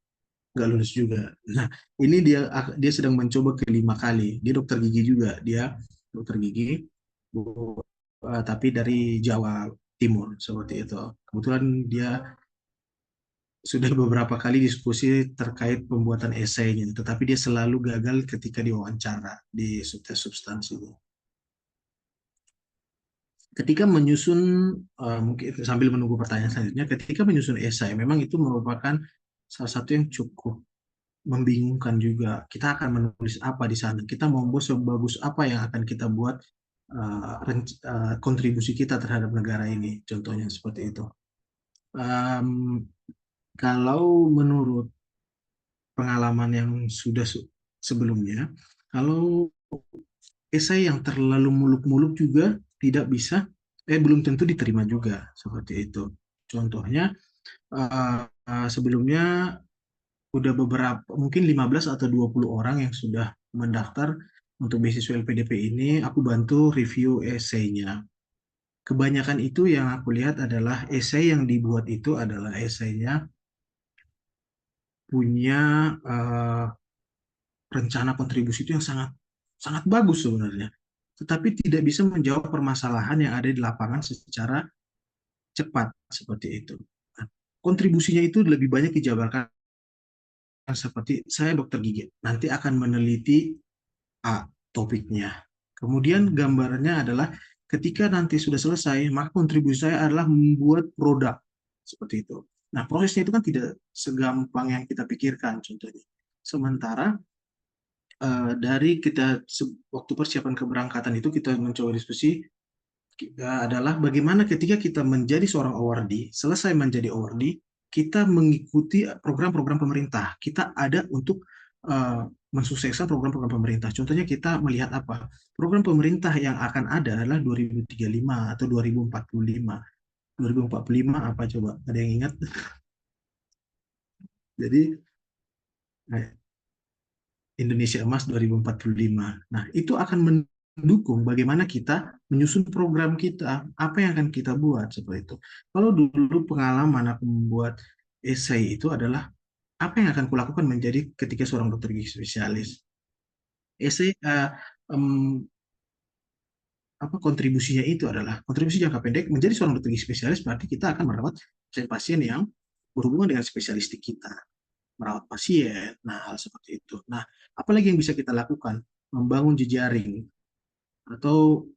nggak lulus juga. Nah, ini dia sedang mencoba kelima kali. Dia dokter gigi juga, dia dokter gigi, tapi dari Jawa Timur seperti itu. Kebetulan dia sudah beberapa kali diskusi terkait pembuatan esainya, tetapi dia selalu gagal ketika diwawancara di tes substansi. Ketika menyusun, mungkin sambil menunggu pertanyaan selanjutnya, ketika menyusun esai, memang itu merupakan salah satu yang cukup membingungkan juga. Kita akan menulis apa di sana? Kita mau membuat sebagus apa yang akan kita buat kontribusi kita terhadap negara ini, contohnya seperti itu. Kalau menurut pengalaman yang sudah sebelumnya, kalau esai yang terlalu muluk-muluk juga tidak bisa, belum tentu diterima juga seperti itu. Contohnya, sebelumnya udah beberapa, mungkin 15 atau 20 orang yang sudah mendaftar untuk beasiswa LPDP ini, aku bantu review esainya. Kebanyakan itu yang aku lihat adalah esai yang dibuat itu adalah esainya punya rencana kontribusi itu yang sangat sangat bagus sebenarnya, tetapi tidak bisa menjawab permasalahan yang ada di lapangan secara cepat seperti itu. Nah, kontribusinya itu lebih banyak dijabarkan seperti saya dokter gigi, nanti akan meneliti A topiknya. Kemudian gambarnya adalah ketika nanti sudah selesai, maka kontribusi saya adalah membuat produk seperti itu. Nah, prosesnya itu kan tidak segampang yang kita pikirkan contohnya. Sementara dari kita waktu persiapan keberangkatan itu kita mencoba diskusi adalah bagaimana ketika kita menjadi seorang awardee, selesai menjadi awardee, kita mengikuti program-program pemerintah. Kita ada untuk mensukseskan program-program pemerintah. Contohnya kita melihat apa? Program pemerintah yang akan ada adalah 2035 atau 2045. 2045 apa coba? Ada yang ingat? Jadi Indonesia Emas 2045. Nah, itu akan mendukung bagaimana kita menyusun program kita, apa yang akan kita buat seperti itu. Kalau dulu pengalaman aku membuat esai itu adalah apa yang akan kulakukan menjadi ketika seorang dokter gigi spesialis. Esai kontribusinya itu adalah kontribusi jangka pendek menjadi seorang dokter gigi spesialis, berarti kita akan merawat pasien-pasien yang berhubungan dengan spesialistik kita, merawat pasien, nah hal seperti itu. Nah, apalagi yang bisa kita lakukan? Membangun jejaring, atau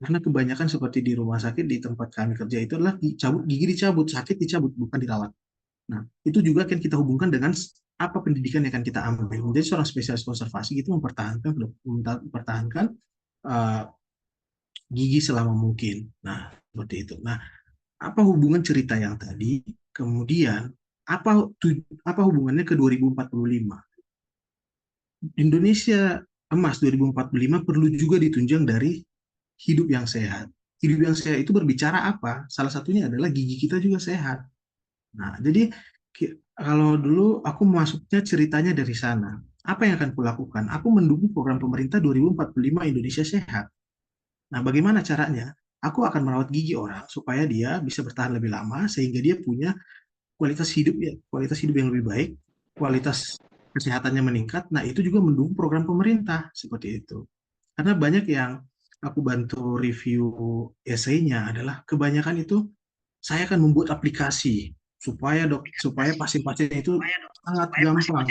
karena kebanyakan seperti di rumah sakit di tempat kami kerja itu adalah gigi dicabut, sakit dicabut, bukan dirawat. Nah, itu juga akan kita hubungkan dengan apa pendidikan yang akan kita ambil. Menjadi seorang spesialis konservasi itu mempertahankan uh, gigi selama mungkin. Nah, seperti itu. Nah, apa hubungan cerita yang tadi? Kemudian apa hubungannya ke 2045? Indonesia Emas 2045 perlu juga ditunjang dari hidup yang sehat. Hidup yang sehat itu berbicara apa? Salah satunya adalah gigi kita juga sehat. Nah, jadi kalau dulu aku masuknya ceritanya dari sana. Apa yang akan kulakukan? Aku mendukung program pemerintah 2045 Indonesia Sehat. Nah, bagaimana caranya? Aku akan merawat gigi orang supaya dia bisa bertahan lebih lama sehingga dia punya kualitas hidup yang lebih baik, kualitas kesehatannya meningkat. Nah, itu juga mendukung program pemerintah seperti itu. Karena banyak yang aku bantu review esainya adalah kebanyakan itu saya akan membuat aplikasi supaya pasien-pasien itu sangat gampang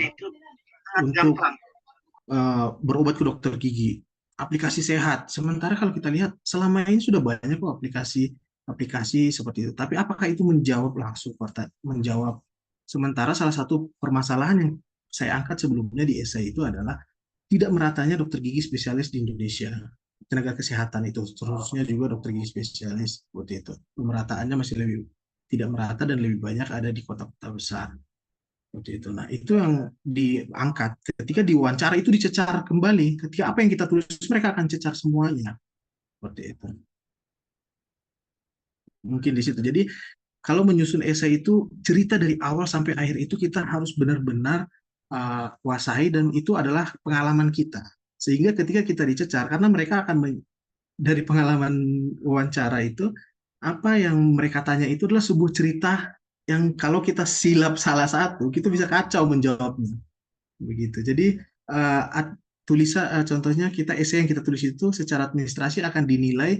untuk berobat ke dokter gigi. Aplikasi sehat. Sementara kalau kita lihat selama ini sudah banyak kok aplikasi seperti itu. Tapi apakah itu menjawab langsung, menjawab? Sementara salah satu permasalahan yang saya angkat sebelumnya di esai itu adalah tidak meratanya dokter gigi spesialis di Indonesia. Tenaga kesehatan itu, terusnya juga dokter gigi spesialis seperti itu. Pemerataannya masih lebih tidak merata dan lebih banyak ada di kota-kota besar. Seperti itu. Nah, itu yang diangkat. Ketika diwawancara itu dicecar kembali. Ketika apa yang kita tulis, mereka akan cecar semuanya. Seperti itu. Mungkin di situ. Jadi, kalau menyusun esai itu, cerita dari awal sampai akhir itu kita harus benar-benar kuasai, dan itu adalah pengalaman kita. Sehingga ketika kita dicecar, karena mereka akan dari pengalaman wawancara itu, apa yang mereka tanya itu adalah sebuah cerita yang kalau kita silap salah satu, kita bisa kacau menjawabnya. Begitu. Jadi contohnya kita esai yang kita tulis itu secara administrasi akan dinilai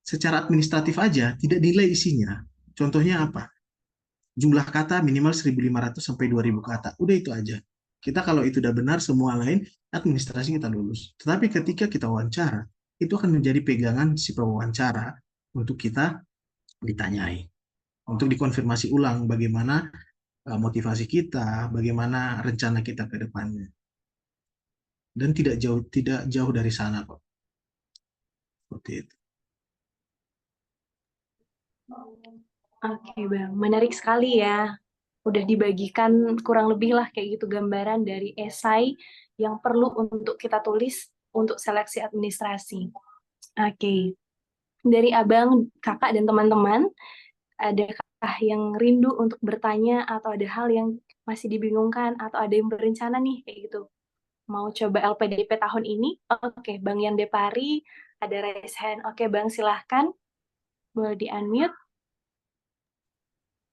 secara administratif aja, tidak nilai isinya. Contohnya apa? Jumlah kata minimal 1.500 sampai 2.000 kata. Udah itu aja. Kita kalau itu udah benar, semua lain administrasi kita lulus. Tetapi ketika kita wawancara, itu akan menjadi pegangan si pewawancara untuk kita ditanyai, untuk dikonfirmasi ulang bagaimana motivasi kita, bagaimana rencana kita ke depannya. Dan tidak jauh dari sana kok. Seperti itu. Oke, Bang. Menarik sekali ya. Udah dibagikan kurang lebih lah kayak gitu gambaran dari esai yang perlu untuk kita tulis untuk seleksi administrasi. Oke. Dari Abang, Kakak, dan teman-teman, adakah yang rindu untuk bertanya atau ada hal yang masih dibingungkan atau ada yang berencana nih kayak gitu? Mau coba LPDP tahun ini? Oke, Bang Yan Depari, ada raise hand. Oke, Bang, silahkan. Boleh di-unmute.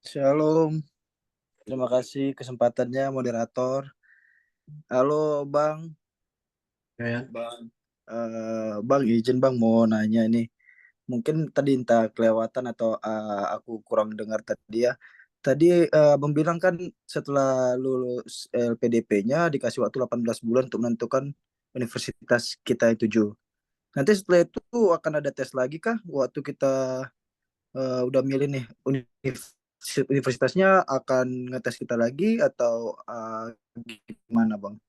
Shalom. Terima kasih kesempatannya, moderator. Halo, Bang. Ya. Bang, izin Bang mau nanya ini. Mungkin tadi entah kelewatan atau aku kurang dengar tadi ya. Tadi Bang bilang kan setelah lulus LPDP-nya dikasih waktu 18 bulan untuk menentukan universitas kita yang tuju. Nanti setelah itu akan ada tes lagi kah? Waktu kita udah milih nih universitasnya akan ngetes kita lagi atau gimana Bang?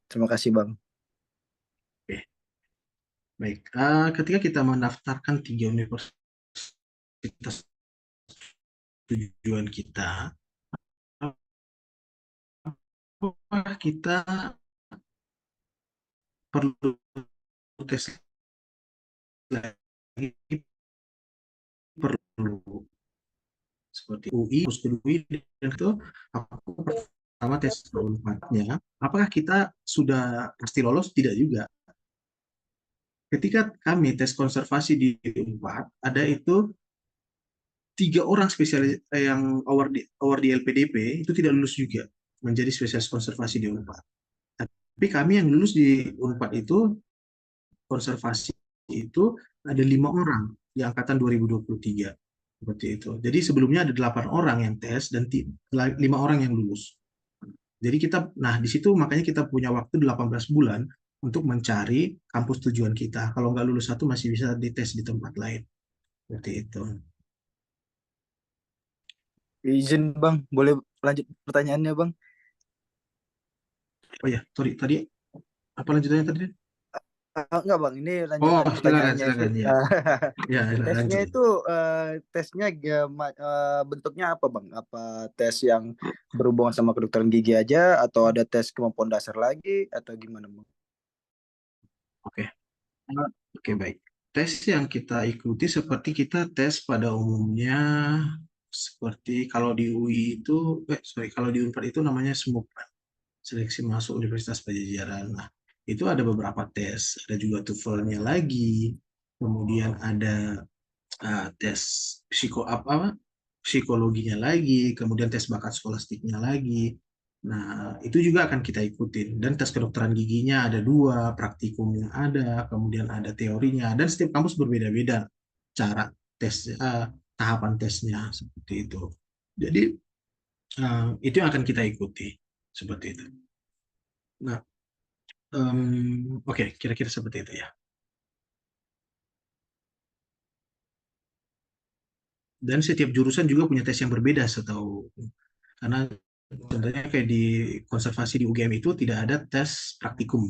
Terima kasih Bang. Oke. Baik, ketika kita mendaftarkan 3 universitas tujuan kita, apakah kita perlu tes lagi? Perlu. Seperti UI, terus UI, dan itu aku pertama tes keempatnya, apakah kita sudah pasti lolos? Tidak juga. Ketika kami tes konservasi di Unpad, ada itu 3 orang spesialis yang award di LPDP itu tidak lulus juga menjadi spesialis konservasi di Unpad. Tapi kami yang lulus di Unpad itu konservasi itu ada 5 orang di angkatan 2023. Seperti itu. Jadi sebelumnya ada 8 orang yang tes dan 5 orang yang lulus. Jadi di situ makanya kita punya waktu 18 bulan untuk mencari kampus tujuan kita. Kalau nggak lulus satu masih bisa dites di tempat lain. Seperti itu. Izin Bang, boleh lanjut pertanyaannya Bang? Oh ya, sorry, tadi apa lanjutannya tadi? Enggak Bang, ini lanjutan pertanyaannya. Silakan, ya. Ya, tesnya lanjut. itu tesnya bentuknya apa Bang? Apa tes yang berhubungan sama kedokteran gigi aja atau ada tes kemampuan dasar lagi atau gimana Bang? Oke, baik. Tes yang kita ikuti seperti kita tes pada umumnya, seperti kalau di UI itu, kalau di Unpad itu namanya SMUP, seleksi masuk Universitas Pajajaran. Nah, itu ada beberapa tes, ada juga TOEFL-nya lagi, kemudian ada tes psikologinya lagi, kemudian tes bakat skolastiknya lagi. Nah, itu juga akan kita ikutin. Dan tes kedokteran giginya ada 2, praktikumnya ada, kemudian ada teorinya, dan setiap kampus berbeda-beda cara tes, tahapan tesnya seperti itu. Jadi itu yang akan kita ikuti seperti itu. Nah, oke, kira-kira seperti itu ya. Dan setiap jurusan juga punya tes yang berbeda setahu, karena contohnya kayak di konservasi di UGM itu tidak ada tes praktikum.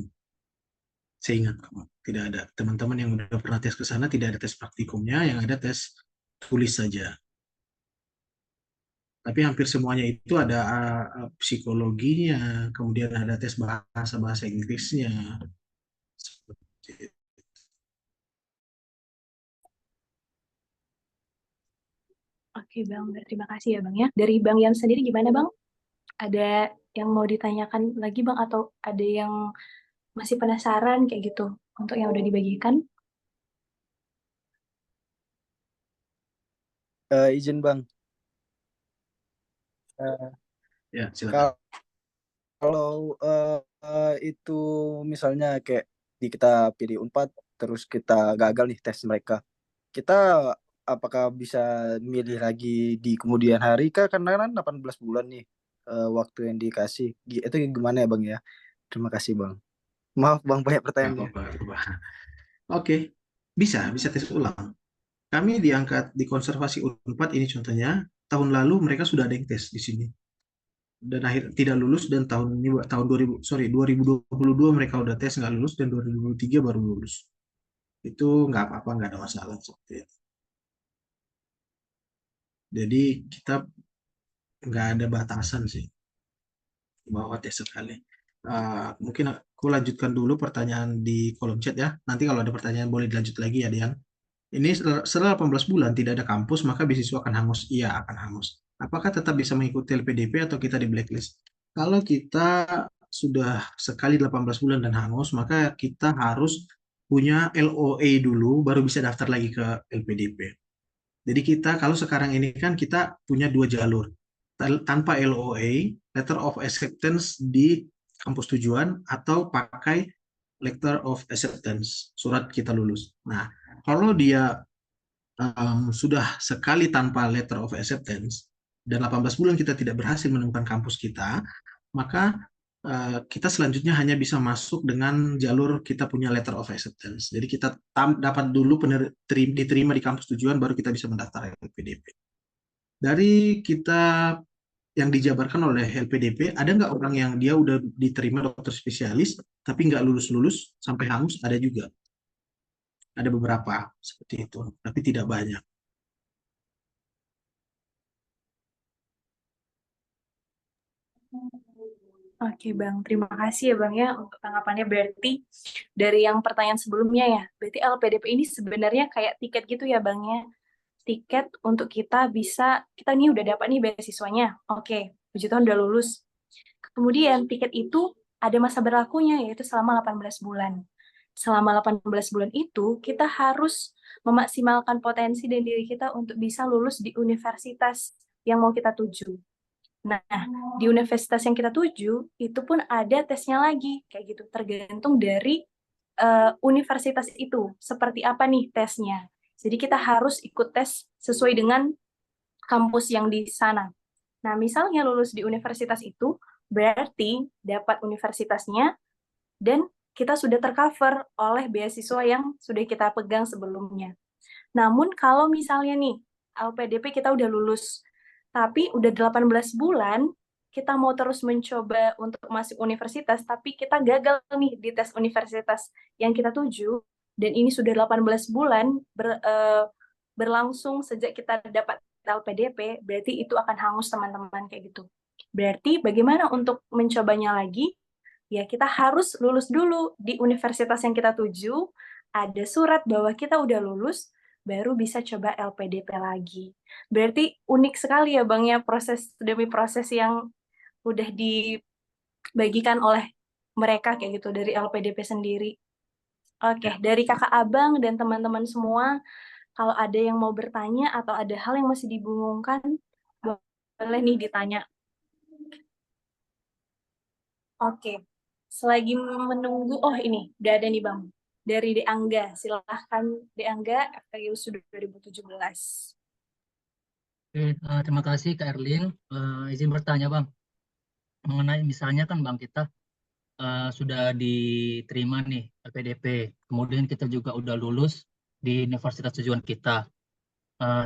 Saya ingat tidak ada. Teman-teman yang udah pernah tes ke sana tidak ada tes praktikumnya, yang ada tes tulis saja. Tapi hampir semuanya itu ada psikologinya, kemudian ada tes bahasa Inggrisnya. Seperti itu. Oke Bang, terima kasih ya Bang ya. Dari Bang Yan sendiri gimana Bang? Ada yang mau ditanyakan lagi Bang atau ada yang masih penasaran kayak gitu untuk yang udah dibagikan? Izin Bang. Eh, Ya, silakan. Kalau itu misalnya kayak kita pilih Unpad terus kita gagal nih tes mereka, kita apakah bisa milih lagi di kemudian hari kah? Karena kan 18 bulan nih waktu yang dikasih. Itu gimana ya Bang ya? Terima kasih Bang. Maaf Bang banyak Nggak pertanyaannya. apa-apa. Oke, bisa tes ulang. Kami diangkat di konservasi Unpad ini contohnya, tahun lalu mereka sudah ada yang tes di sini. Dan akhir tidak lulus, dan tahun ini tahun 2022 mereka udah tes nggak lulus, dan 2023 baru lulus. Itu nggak apa-apa, nggak ada masalah seperti itu. Jadi kita nggak ada batasan sih bahwa tes sekali. Mungkin aku lanjutkan dulu pertanyaan di kolom chat ya. Nanti kalau ada pertanyaan boleh dilanjut lagi ya, Dian. Ini setelah 18 bulan tidak ada kampus, maka beasiswa akan hangus. Iya, akan hangus. Apakah tetap bisa mengikuti LPDP atau kita di blacklist? Kalau kita sudah sekali 18 bulan dan hangus, maka kita harus punya LOA dulu, baru bisa daftar lagi ke LPDP. Jadi kita, kalau sekarang ini kan kita punya dua jalur. Tanpa LOA, Letter of Acceptance di kampus tujuan, atau pakai Letter of Acceptance, surat kita lulus. Nah, kalau dia sudah sekali tanpa letter of acceptance dan 18 bulan kita tidak berhasil menemukan kampus kita, maka kita selanjutnya hanya bisa masuk dengan jalur kita punya letter of acceptance. Jadi kita dapat dulu diterima di kampus tujuan, baru kita bisa mendaftar LPDP. Dari kita yang dijabarkan oleh LPDP, ada nggak orang yang dia udah diterima dokter spesialis, tapi nggak lulus-lulus sampai hangus? Ada juga. Ada beberapa seperti itu, tapi tidak banyak. Oke Bang, terima kasih ya Bang ya untuk tanggapannya. Berarti dari yang pertanyaan sebelumnya ya, berarti LPDP ini sebenarnya kayak tiket gitu ya Bang ya. Tiket untuk kita bisa, kita nih udah dapat nih beasiswanya. Oke, puji Tuhan udah lulus. Kemudian tiket itu ada masa berlakunya yaitu selama 18 bulan. Selama 18 bulan itu kita harus memaksimalkan potensi dan diri kita untuk bisa lulus di universitas yang mau kita tuju. Nah, di universitas yang kita tuju, itu pun ada tesnya lagi, kayak gitu, tergantung dari universitas itu, seperti apa nih tesnya. Jadi kita harus ikut tes sesuai dengan kampus yang di sana. Nah, misalnya lulus di universitas itu, berarti dapat universitasnya, dan kita sudah tercover oleh beasiswa yang sudah kita pegang sebelumnya. Namun kalau misalnya nih, LPDP kita udah lulus, tapi udah 18 bulan, kita mau terus mencoba untuk masuk universitas, tapi kita gagal nih di tes universitas yang kita tuju, dan ini sudah 18 bulan berlangsung sejak kita dapat LPDP, berarti itu akan hangus teman-teman kayak gitu. Berarti bagaimana untuk mencobanya lagi? Ya kita harus lulus dulu di universitas yang kita tuju, ada surat bahwa kita udah lulus, baru bisa coba LPDP lagi. Berarti unik sekali ya Bang ya, proses demi proses yang udah dibagikan oleh mereka kayak gitu dari LPDP sendiri. Oke, dari kakak abang dan teman-teman semua, kalau ada yang mau bertanya atau ada hal yang masih dibingungkan, boleh nih ditanya. Oke, selagi menunggu, oh ini, udah ada nih Bang. Dari De Angga, silahkan De Angga, FPGU 2017. Oke, terima kasih Kak Erlin. Izin bertanya Bang, mengenai misalnya kan Bang kita sudah diterima nih LPDP, kemudian kita juga udah lulus di universitas tujuan kita.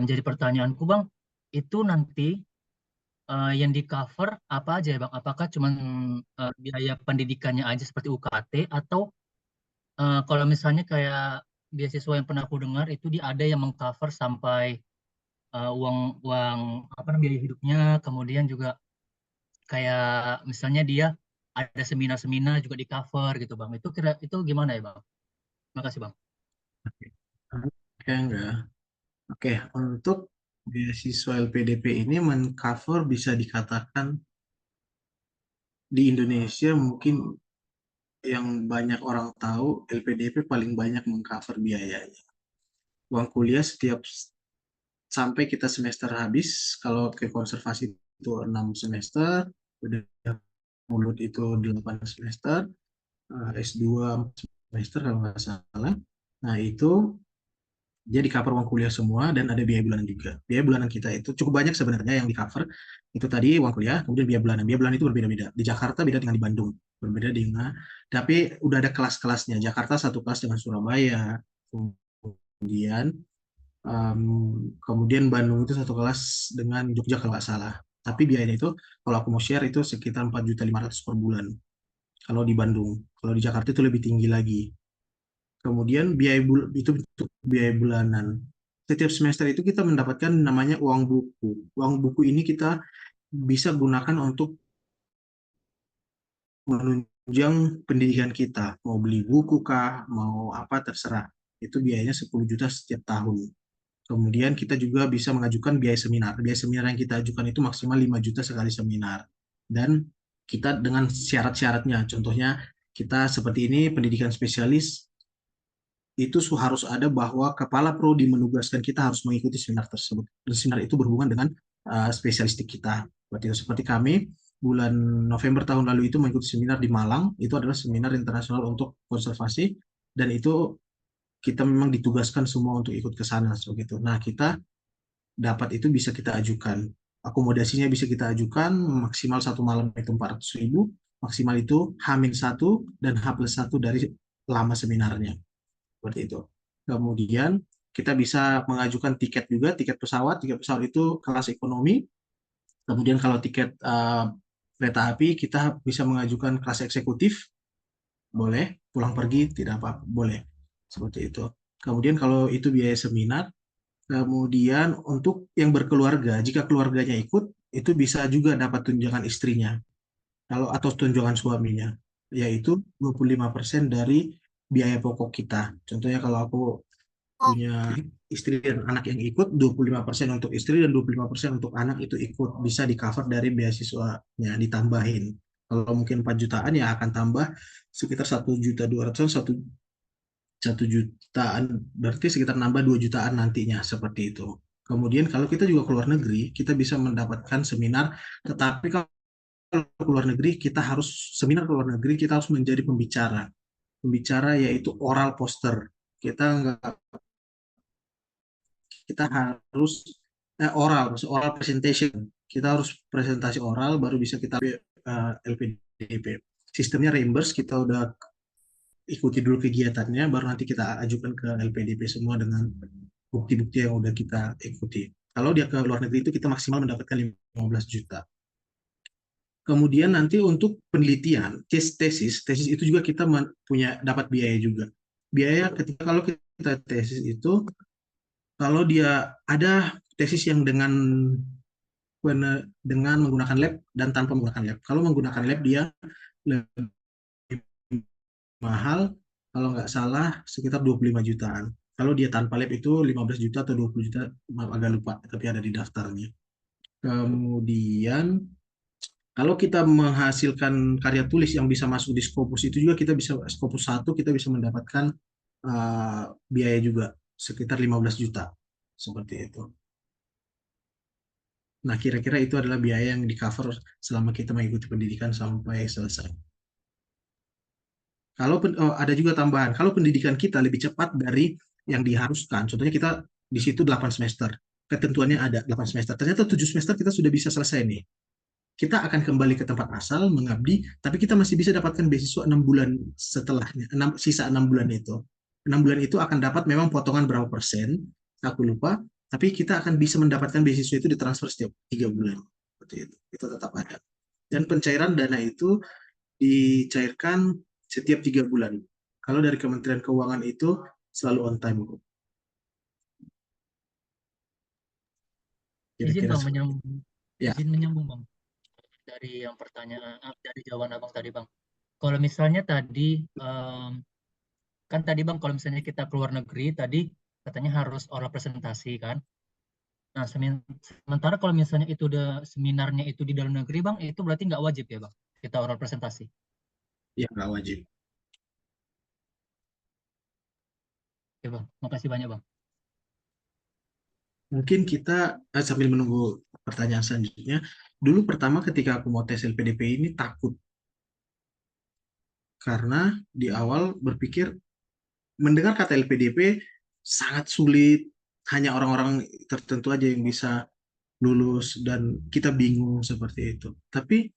Jadi pertanyaanku Bang, itu nanti yang di cover apa aja ya Bang? Apakah cuma biaya pendidikannya aja seperti UKT atau kalau misalnya kayak beasiswa yang pernah aku dengar itu ada yang mengcover sampai uang uang apa namanya biaya hidupnya, kemudian juga kayak misalnya dia ada seminar-seminar juga di cover gitu Bang. Itu gimana ya Bang? Makasih Bang. Oke, enggak. Oke, untuk beasiswa LPDP ini mengcover bisa dikatakan di Indonesia mungkin yang banyak orang tahu LPDP paling banyak mengcover biayanya. Uang kuliah setiap sampai kita semester habis, kalau ke konservasi itu 6 semester, udah mulut itu 8 semester, S2 semester kalau nggak salah. Nah, itu dia di cover uang kuliah semua dan ada biaya bulanan juga. Biaya bulanan kita itu cukup banyak sebenarnya yang di cover. Itu tadi uang kuliah, kemudian biaya bulanan. Biaya bulanan itu berbeda-beda. Di Jakarta beda dengan di Bandung. Berbeda dengan, tapi udah ada kelas-kelasnya. Jakarta satu kelas dengan Surabaya. Kemudian kemudian Bandung itu satu kelas dengan Jogja kalau nggak salah. Tapi biayanya itu kalau aku mau share itu sekitar 4.500.000 per bulan. Kalau di Bandung, kalau di Jakarta itu lebih tinggi lagi. Kemudian itu untuk biaya bulanan. Setiap semester itu kita mendapatkan namanya uang buku. Uang buku ini kita bisa gunakan untuk menunjang pendidikan kita. Mau beli buku kah, mau apa terserah. Itu biayanya 10 juta setiap tahun. Kemudian kita juga bisa mengajukan biaya seminar. Biaya seminar yang kita ajukan itu maksimal 5 juta sekali seminar. Dan kita dengan syarat-syaratnya. Contohnya kita seperti ini pendidikan spesialis itu harus ada bahwa kepala prodi menugaskan kita harus mengikuti seminar tersebut. Dan seminar itu berhubungan dengan spesialistik kita. Seperti kami bulan November tahun lalu itu mengikuti seminar di Malang, itu adalah seminar internasional untuk konservasi, dan itu kita memang ditugaskan semua untuk ikut ke sana. Begitu. Nah, kita dapat itu bisa kita ajukan. Akomodasinya bisa kita ajukan, maksimal satu malam itu 400.000, maksimal itu H-1 dan H+1 dari lama seminarnya. Seperti itu. Kemudian kita bisa mengajukan tiket juga, tiket pesawat. Tiket pesawat itu kelas ekonomi. Kemudian kalau tiket kereta api kita bisa mengajukan kelas eksekutif, boleh. Pulang pergi tidak apa-apa, boleh. Seperti itu. Kemudian kalau itu biaya seminar, kemudian untuk yang berkeluarga, jika keluarganya ikut, itu bisa juga dapat tunjangan istrinya atau tunjangan suaminya, yaitu 25% dari biaya pokok kita. Contohnya kalau aku punya istri dan anak yang ikut, 25% untuk istri dan 25% untuk anak itu ikut, bisa di cover dari beasiswanya, ditambahin. Kalau mungkin 4 jutaan ya akan tambah sekitar 1.200.000, 1 jutaan, berarti sekitar nambah 2 jutaan nantinya, seperti itu. Kemudian kalau kita juga keluar negeri, kita bisa mendapatkan seminar, tetapi kalau keluar negeri, seminar keluar negeri, kita harus menjadi pembicara. Pembicara yaitu oral poster. Kita harus oral presentation. Kita harus presentasi oral, baru bisa kita LPDP. Sistemnya reimburse, kita udah ikuti dulu kegiatannya, baru nanti kita ajukan ke LPDP semua dengan bukti-bukti yang udah kita ikuti. Kalau dia ke luar negeri itu kita maksimal mendapatkan 15 juta. Kemudian nanti untuk penelitian, tesis itu juga kita punya dapat biaya juga. Biaya kalau kita tesis itu, kalau dia ada tesis yang dengan menggunakan lab dan tanpa menggunakan lab. Kalau menggunakan lab dia lebih mahal, kalau nggak salah sekitar 25 jutaan. Kalau dia tanpa lab itu 15 juta atau 20 juta, agak lupa, tapi ada di daftarnya. Kemudian kalau kita menghasilkan karya tulis yang bisa masuk di Scopus itu juga kita bisa, Scopus 1 kita bisa mendapatkan biaya juga sekitar 15 juta. Seperti itu. Nah, kira-kira itu adalah biaya yang di-cover selama kita mengikuti pendidikan sampai selesai. Kalau ada juga tambahan, kalau pendidikan kita lebih cepat dari yang diharuskan, contohnya kita di situ 8 semester. ketentuannya ada 8 semester. Ternyata 7 semester kita sudah bisa selesai nih. Kita akan kembali ke tempat asal mengabdi, tapi kita masih bisa dapatkan beasiswa 6 bulan setelahnya, sisa 6 bulan itu. 6 bulan itu akan dapat memang potongan berapa persen, aku lupa, tapi kita akan bisa mendapatkan beasiswa itu ditransfer setiap 3 bulan. Seperti itu tetap ada. Dan pencairan dana itu dicairkan setiap 3 bulan. Kalau dari Kementerian Keuangan itu selalu on time. Izin Kira-kira Bang seperti menyambung, ya. izin menyambung Bang dari yang pertanyaan dari jawaban Abang tadi Bang. Kalau misalnya tadi kan tadi Bang kalau misalnya kita keluar negeri tadi katanya harus oral presentasi kan. Nah, sementara kalau misalnya itu udah seminarnya itu di dalam negeri Bang, itu berarti nggak wajib ya Bang kita oral presentasi. Ya, nggak wajib. Oke Bang, makasih banyak Bang. Mungkin kita sambil menunggu pertanyaan selanjutnya. Dulu pertama ketika aku mau tes LPDP ini takut. Karena di awal berpikir mendengar kata LPDP sangat sulit. Hanya orang-orang tertentu aja yang bisa lulus dan kita bingung seperti itu. Tapi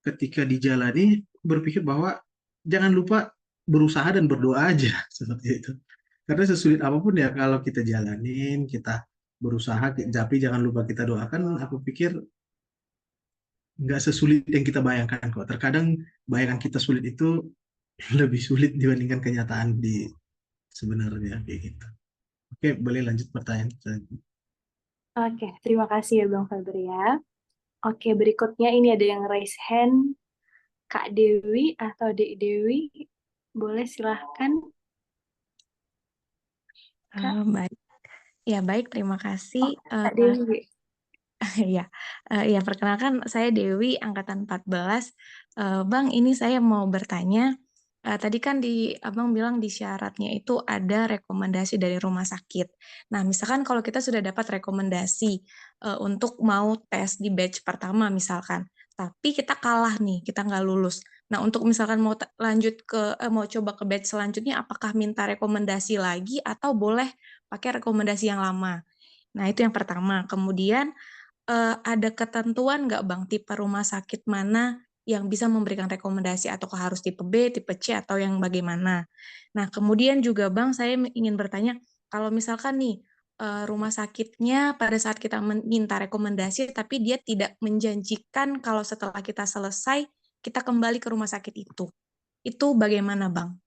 ketika dijalani berpikir bahwa jangan lupa berusaha dan berdoa aja seperti itu. Karena sesulit apapun ya kalau kita jalanin, kita berusaha, tapi jangan lupa kita doakan. Aku pikir nggak sesulit yang kita bayangkan kok. Terkadang bayangan kita sulit itu lebih sulit dibandingkan kenyataan di sebenarnya kayak gitu. Oke, boleh lanjut pertanyaan selanjutnya. Oke, terima kasih ya Bang Febri ya. Oke, berikutnya ini ada yang raise hand. Kak Dewi atau Dek Dewi, boleh silahkan. Baik. Ya, baik, terima kasih. Kak Dewi. Ya, ya, perkenalkan saya Dewi, angkatan 14. Bang, ini saya mau bertanya. Tadi kan Abang bilang di syaratnya itu ada rekomendasi dari rumah sakit. Nah, misalkan kalau kita sudah dapat rekomendasi untuk mau tes di batch pertama misalkan, tapi kita kalah nih, kita nggak lulus. Nah, untuk misalkan mau lanjut mau coba ke batch selanjutnya, apakah minta rekomendasi lagi atau boleh pakai rekomendasi yang lama? Nah, itu yang pertama. Kemudian ada ketentuan nggak Bang, tipe rumah sakit mana yang bisa memberikan rekomendasi, ataukah harus tipe B, tipe C, atau yang bagaimana? Nah, kemudian juga Bang, saya ingin bertanya, kalau misalkan nih, rumah sakitnya pada saat kita minta rekomendasi, tapi dia tidak menjanjikan kalau setelah kita selesai, kita kembali ke rumah sakit itu bagaimana Bang?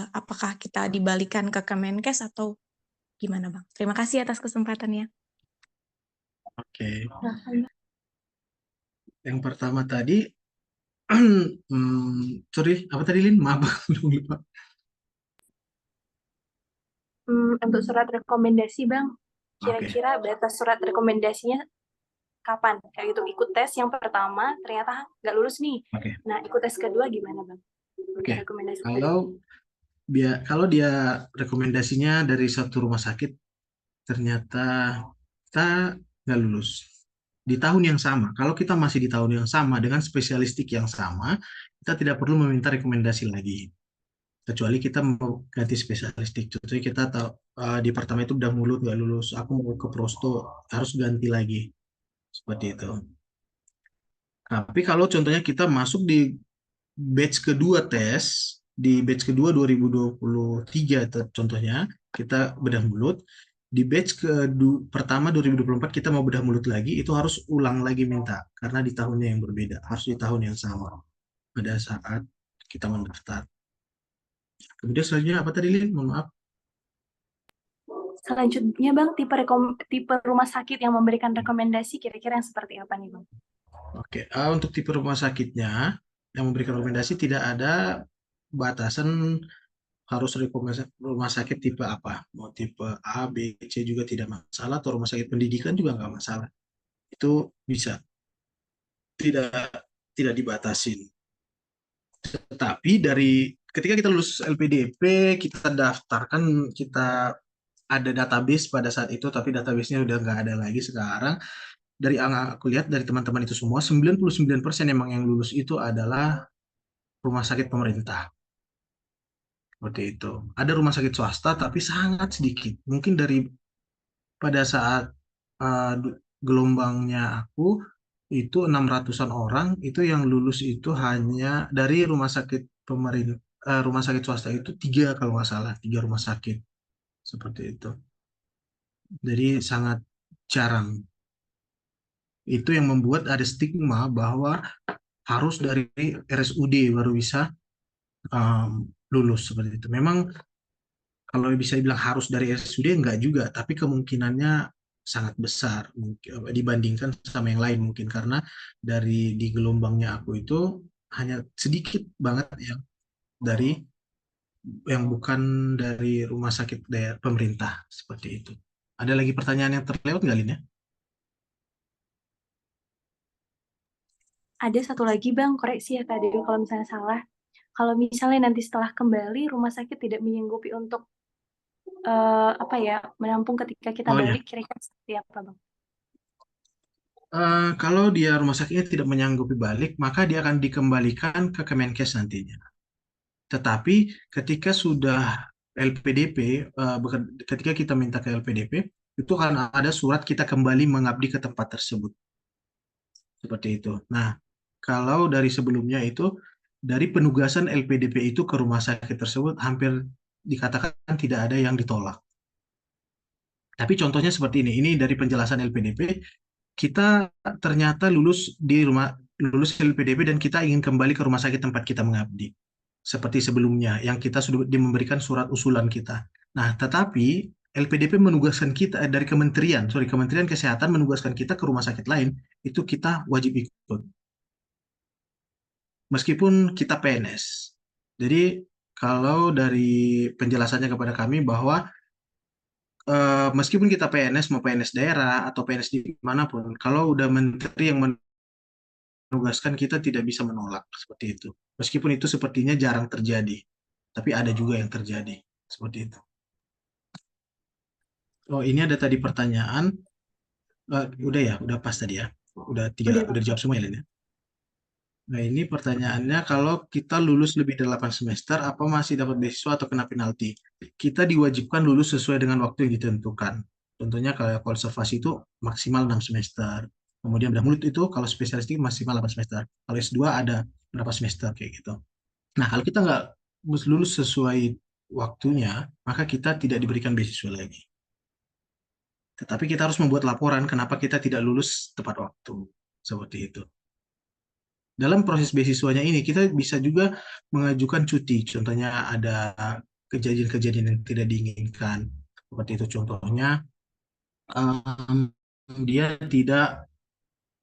Apakah kita dibalikan ke Kemenkes atau gimana Bang? Terima kasih atas kesempatannya. Oke, yang pertama tadi, sorry, apa tadi Lin? Maaf, lupa. Untuk surat rekomendasi Bang, Oke. kira-kira batas surat rekomendasinya kapan? Kayak gitu, ikut tes yang pertama ternyata nggak lulus nih. Oke. Nah, ikut tes kedua gimana Bang? Oke. Rekomendasi Kalau dia rekomendasinya dari satu rumah sakit, ternyata kita nggak lulus di tahun yang sama. Kalau kita masih di tahun yang sama dengan spesialistik yang sama, kita tidak perlu meminta rekomendasi lagi. Kecuali kita mau ganti spesialistik. Contohnya kita tahu di pertama itu udah mulut nggak lulus, aku mau ke prosto harus ganti lagi. Seperti itu. Tapi kalau contohnya kita masuk di batch kedua tes, di batch kedua 2023 contohnya, kita bedah mulut. Di batch pertama 2024 kita mau bedah mulut lagi, itu harus ulang lagi minta. Karena di tahunnya yang berbeda, harus di tahun yang sama. Pada saat kita mendaftar. Kemudian selanjutnya apa tadi, Lin? Mohon maaf. Selanjutnya Bang, tipe rumah sakit yang memberikan rekomendasi kira-kira yang seperti apa nih Bang? Oke, untuk tipe rumah sakitnya yang memberikan rekomendasi tidak ada batasan harus rekomendasi rumah sakit tipe apa. Mau tipe A, B, C juga tidak masalah, atau rumah sakit pendidikan juga nggak masalah. Itu bisa, tidak dibatasin. Tetapi dari ketika kita lulus LPDP, kita daftarkan, kita ada database pada saat itu, tapi database-nya udah nggak ada lagi sekarang. Dari yang aku lihat dari teman-teman itu semua, 99% emang yang lulus itu adalah rumah sakit pemerintah. Seperti itu. Ada rumah sakit swasta, tapi sangat sedikit. Mungkin pada saat gelombangnya aku itu 600-an orang, itu yang lulus itu hanya dari rumah sakit pemerintah, rumah sakit swasta itu 3 kalau nggak salah, 3 rumah sakit seperti itu. Jadi sangat jarang. Itu yang membuat ada stigma bahwa harus dari RSUD baru bisa lulus seperti itu. Memang kalau bisa dibilang harus dari RSUD enggak juga, tapi kemungkinannya sangat besar dibandingkan sama yang lain mungkin karena dari di gelombangnya aku itu hanya sedikit banget yang bukan dari rumah sakit daerah pemerintah seperti itu. Ada lagi pertanyaan yang terlewat nggak, Lin, ya? Ada satu lagi Bang, koreksi ya Kak Dewi kalau misalnya salah. Kalau misalnya nanti setelah kembali rumah sakit tidak menyanggupi untuk menampung ketika kita Oh ya, balik, kira-kira seperti apa Bang? kalau dia rumah sakitnya tidak menyanggupi balik, maka dia akan dikembalikan ke Kemenkes nantinya. Tetapi ketika sudah LPDP, ketika kita minta ke LPDP, itu akan ada surat kita kembali mengabdi ke tempat tersebut. Seperti itu. Nah, kalau dari sebelumnya itu, dari penugasan LPDP itu ke rumah sakit tersebut, hampir dikatakan tidak ada yang ditolak. Tapi contohnya seperti ini dari penjelasan LPDP, kita ternyata lulus LPDP dan kita ingin kembali ke rumah sakit tempat kita mengabdi. Seperti sebelumnya, yang kita sudah memberikan surat usulan kita. Nah, tetapi LPDP menugaskan kita dari Kementerian Kesehatan menugaskan kita ke rumah sakit lain, itu kita wajib ikut. Meskipun kita PNS. Jadi, kalau dari penjelasannya kepada kami bahwa meskipun kita PNS, mau PNS daerah atau PNS di manapun, kalau udah menteri yang menugaskan kita tidak bisa menolak seperti itu. Meskipun itu sepertinya jarang terjadi, tapi ada juga yang terjadi seperti itu. Oh, ini ada tadi pertanyaan. Udah ya, udah pas tadi ya. Udah dijawab semua ya, Lin, ya? Nah, ini pertanyaannya, kalau kita lulus lebih dari 8 semester, apa masih dapat beasiswa atau kena penalti? Kita diwajibkan lulus sesuai dengan waktu yang ditentukan. Contohnya kalau konservasi itu maksimal 6 semester. Kemudian bedah mulut itu kalau spesialistik maksimal 8 semester. Kalau S2 ada berapa semester kayak gitu. Nah, kalau kita nggak lulus sesuai waktunya, maka kita tidak diberikan beasiswa lagi. Tetapi kita harus membuat laporan kenapa kita tidak lulus tepat waktu. Seperti itu. Dalam proses beasiswanya ini, kita bisa juga mengajukan cuti. Contohnya ada kejadian-kejadian yang tidak diinginkan. Seperti itu contohnya, dia tidak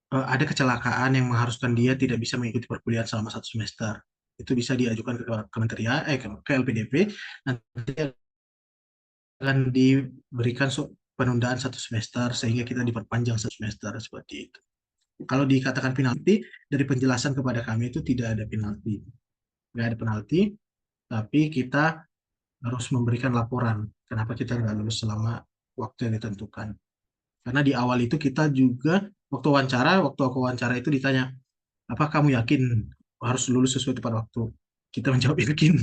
ada kecelakaan yang mengharuskan dia tidak bisa mengikuti perkuliahan selama 1 semester. Itu bisa diajukan ke kementerian, ke LPDP, nanti akan diberikan penundaan 1 semester sehingga kita diperpanjang 1 semester seperti itu. Kalau dikatakan penalti, dari penjelasan kepada kami itu tidak ada penalti. Nggak ada penalti, tapi kita harus memberikan laporan kenapa kita nggak lulus selama waktu yang ditentukan. Karena di awal itu kita juga, waktu aku wawancara itu ditanya, apa kamu yakin harus lulus sesuai tepat waktu? Kita menjawab yakin.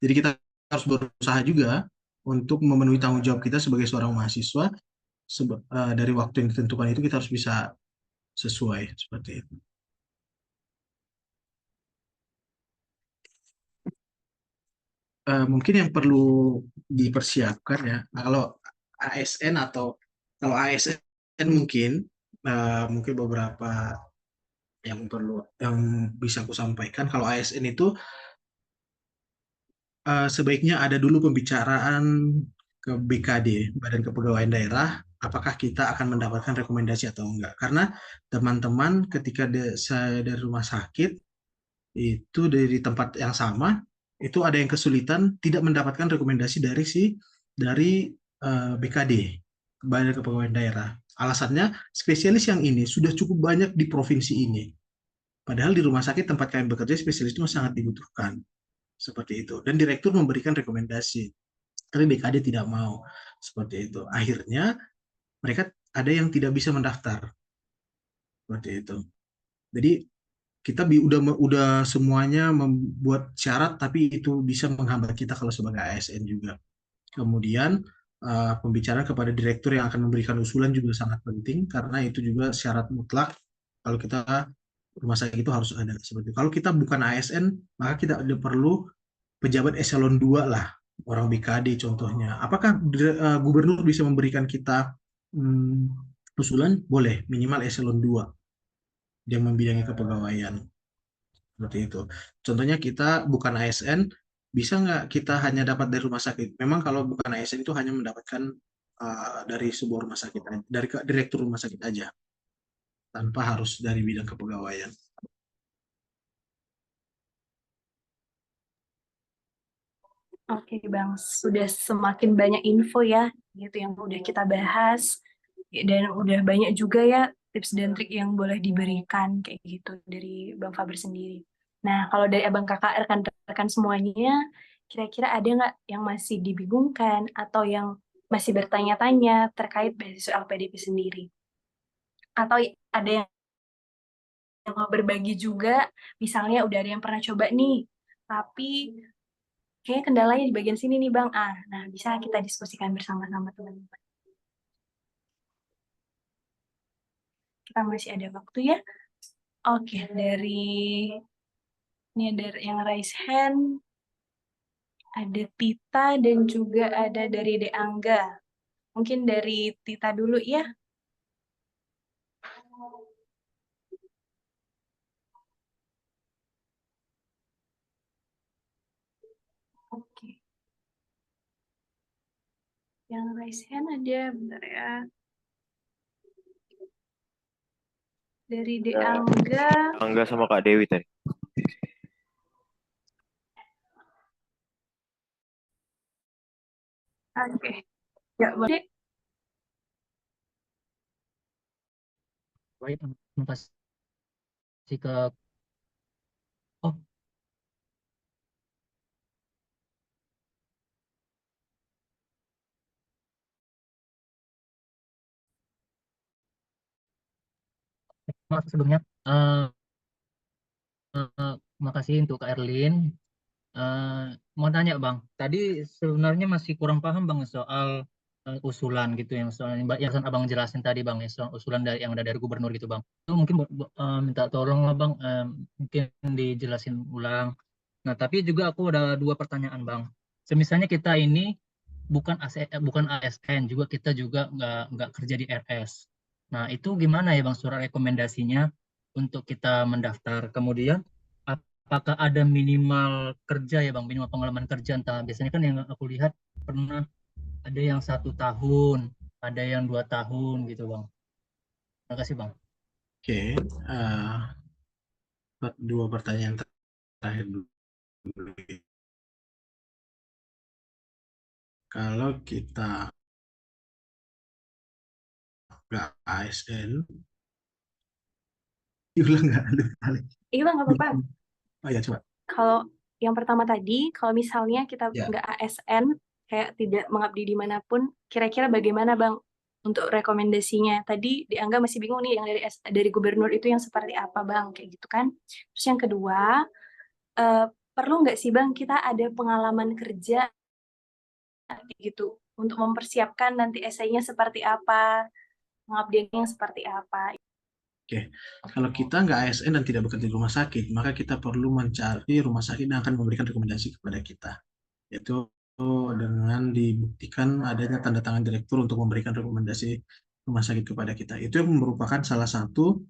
Jadi kita harus berusaha juga untuk memenuhi tanggung jawab kita sebagai seorang mahasiswa, dari waktu yang ditentukan itu kita harus bisa sesuai seperti itu. Mungkin yang perlu dipersiapkan ya, kalau ASN mungkin beberapa yang bisa aku sampaikan. Kalau ASN itu sebaiknya ada dulu pembicaraan ke BKD, Badan Kepegawaian Daerah, apakah kita akan mendapatkan rekomendasi atau enggak. Karena teman-teman ketika saya dari rumah sakit, itu dari tempat yang sama, itu ada yang kesulitan tidak mendapatkan rekomendasi dari BKD, Badan Kepegawaian Daerah. Alasannya, spesialis yang ini sudah cukup banyak di provinsi ini. Padahal di rumah sakit tempat kami bekerja, spesialis itu sangat dibutuhkan. Seperti itu. Dan direktur memberikan rekomendasi. Tapi BKD tidak mau. Seperti itu. Akhirnya, mereka ada yang tidak bisa mendaftar. Seperti itu. Jadi, kita udah semuanya membuat syarat, tapi itu bisa menghambat kita kalau sebagai ASN juga. Kemudian pembicaraan kepada direktur yang akan memberikan usulan juga sangat penting karena itu juga syarat mutlak kalau kita rumah sakit itu harus ada seperti itu. Kalau kita bukan ASN, maka kita ada perlu pejabat eselon 2 lah, orang BKD contohnya. Apakah gubernur bisa memberikan kita usulan? Boleh, minimal eselon 2 yang membidangi kepegawaian. Seperti itu. Contohnya kita bukan ASN, bisa nggak kita hanya dapat dari rumah sakit? Memang kalau bukan ASN itu hanya mendapatkan dari sebuah rumah sakit, dari direktur rumah sakit aja, tanpa harus dari bidang kepegawaian. Oke Bang, sudah semakin banyak info ya, gitu yang udah kita bahas, dan udah banyak juga ya tips dan trik yang boleh diberikan kayak gitu dari Bang Faber sendiri. Nah, kalau dari abang kakak rekan-rekan semuanya, kira-kira ada nggak yang masih dibingungkan atau yang masih bertanya-tanya terkait beasiswa LPDP sendiri? Atau ada yang mau berbagi juga, misalnya udah ada yang pernah coba nih, tapi kayaknya kendalanya di bagian sini nih Bang. Nah bisa kita diskusikan bersama-sama teman-teman. Kita masih ada waktu ya. Oke, ini ada yang raise hand, ada Tita dan juga ada dari De Angga. Mungkin dari Tita dulu ya. Oke. Yang raise hand ada, bentar ya. Dari De Angga. Angga sama Kak Dewi tadi. Oke. Ya, boleh. Baik, terima kasih ke oh maaf sebelumnya makasih untuk Kak Erlin. Mau tanya Bang, tadi sebenarnya masih kurang paham Bang soal usulan gitu yang yang Abang jelasin tadi Bang, ya, soal usulan yang ada dari gubernur gitu Bang. Itu mungkin minta tolong lah Bang, mungkin dijelasin ulang. Nah, tapi juga aku ada dua pertanyaan Bang. Semisalnya kita ini bukan ASN, juga kita juga nggak kerja di RS. Nah, itu gimana ya Bang surat rekomendasinya untuk kita mendaftar? Kemudian apakah ada minimal kerja ya Bang, minimal pengalaman kerja? Entah biasanya kan yang aku lihat pernah ada yang 1 tahun, ada yang 2 tahun gitu Bang. Terima kasih Bang. Oke, dua pertanyaan terakhir dulu. Kalau kita nggak ASN, diulang nggak? Iya Bang, nggak apa-apa. Oh ya, coba. Kalau yang pertama tadi, kalau misalnya kita Ya. nggak ASN, kayak tidak mengabdi dimanapun, kira-kira bagaimana Bang untuk rekomendasinya? Tadi dianggap masih bingung nih yang dari gubernur itu yang seperti apa Bang, kayak gitu kan. Terus yang kedua, perlu nggak sih Bang kita ada pengalaman kerja gitu untuk mempersiapkan nanti esainya seperti apa, pengabdiannya seperti apa. Oke, kalau kita nggak ASN dan tidak bekerja di rumah sakit, maka kita perlu mencari rumah sakit yang akan memberikan rekomendasi kepada kita, yaitu dengan dibuktikan adanya tanda tangan direktur untuk memberikan rekomendasi rumah sakit kepada kita. Itu yang merupakan salah satu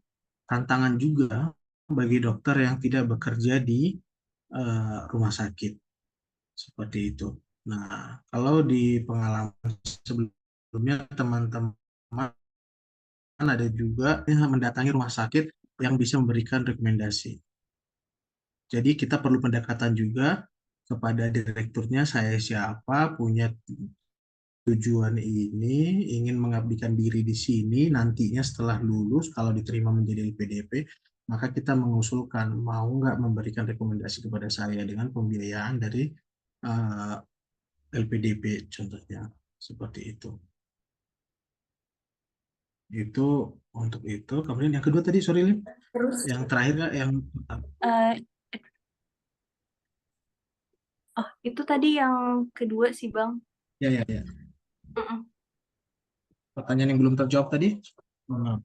tantangan juga bagi dokter yang tidak bekerja di rumah sakit, seperti itu. Nah, kalau di pengalaman sebelumnya teman-teman ada juga yang mendatangi rumah sakit yang bisa memberikan rekomendasi. Jadi kita perlu pendekatan juga kepada direkturnya, saya siapa, punya tujuan ini, ingin mengabdikan diri di sini, nantinya setelah lulus, kalau diterima menjadi LPDP, maka kita mengusulkan mau nggak memberikan rekomendasi kepada saya dengan pembiayaan dari LPDP contohnya, seperti itu. Itu untuk itu. Kemudian yang kedua tadi, sorry Lin, Terus yang terakhir nggak yang itu tadi yang kedua sih Bang. ya. Mm-mm. Pertanyaan yang belum terjawab tadi? Mohon maaf.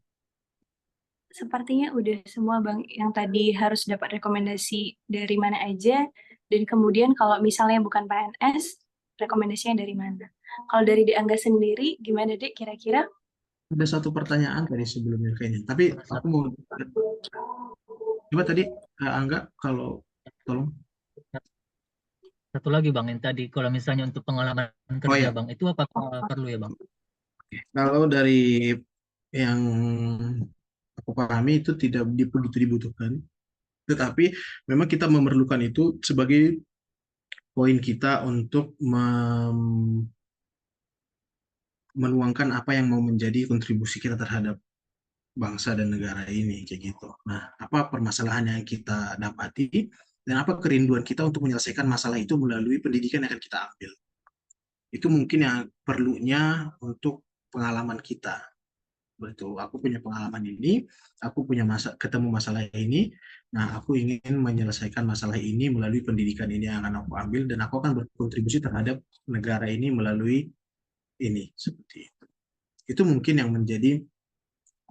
Sepertinya udah semua Bang, yang tadi harus dapat rekomendasi dari mana aja, dan kemudian kalau misalnya bukan PNS, rekomendasinya dari mana? Kalau dari Dek Angga sendiri, gimana Dek kira-kira? Ada satu pertanyaan tadi sebelumnya kayaknya. Tapi aku mau coba tadi Angga kalau tolong. Satu lagi Bang, yang tadi kalau misalnya untuk pengalaman Oh kerja ya, Bang, itu apakah perlu ya Bang? kalau dari yang aku pahami itu tidak begitu dibutuhkan. Tetapi memang kita memerlukan itu sebagai poin kita untuk menuangkan apa yang mau menjadi kontribusi kita terhadap bangsa dan negara ini kayak gitu. Nah, apa permasalahan yang kita dapati dan apa kerinduan kita untuk menyelesaikan masalah itu melalui pendidikan yang akan kita ambil. Itu mungkin yang perlunya untuk pengalaman kita. Betul, aku punya pengalaman ini, aku punya ketemu masalah ini, nah aku ingin menyelesaikan masalah ini melalui pendidikan ini yang akan aku ambil dan aku akan berkontribusi terhadap negara ini melalui ini seperti itu. Itu mungkin yang menjadi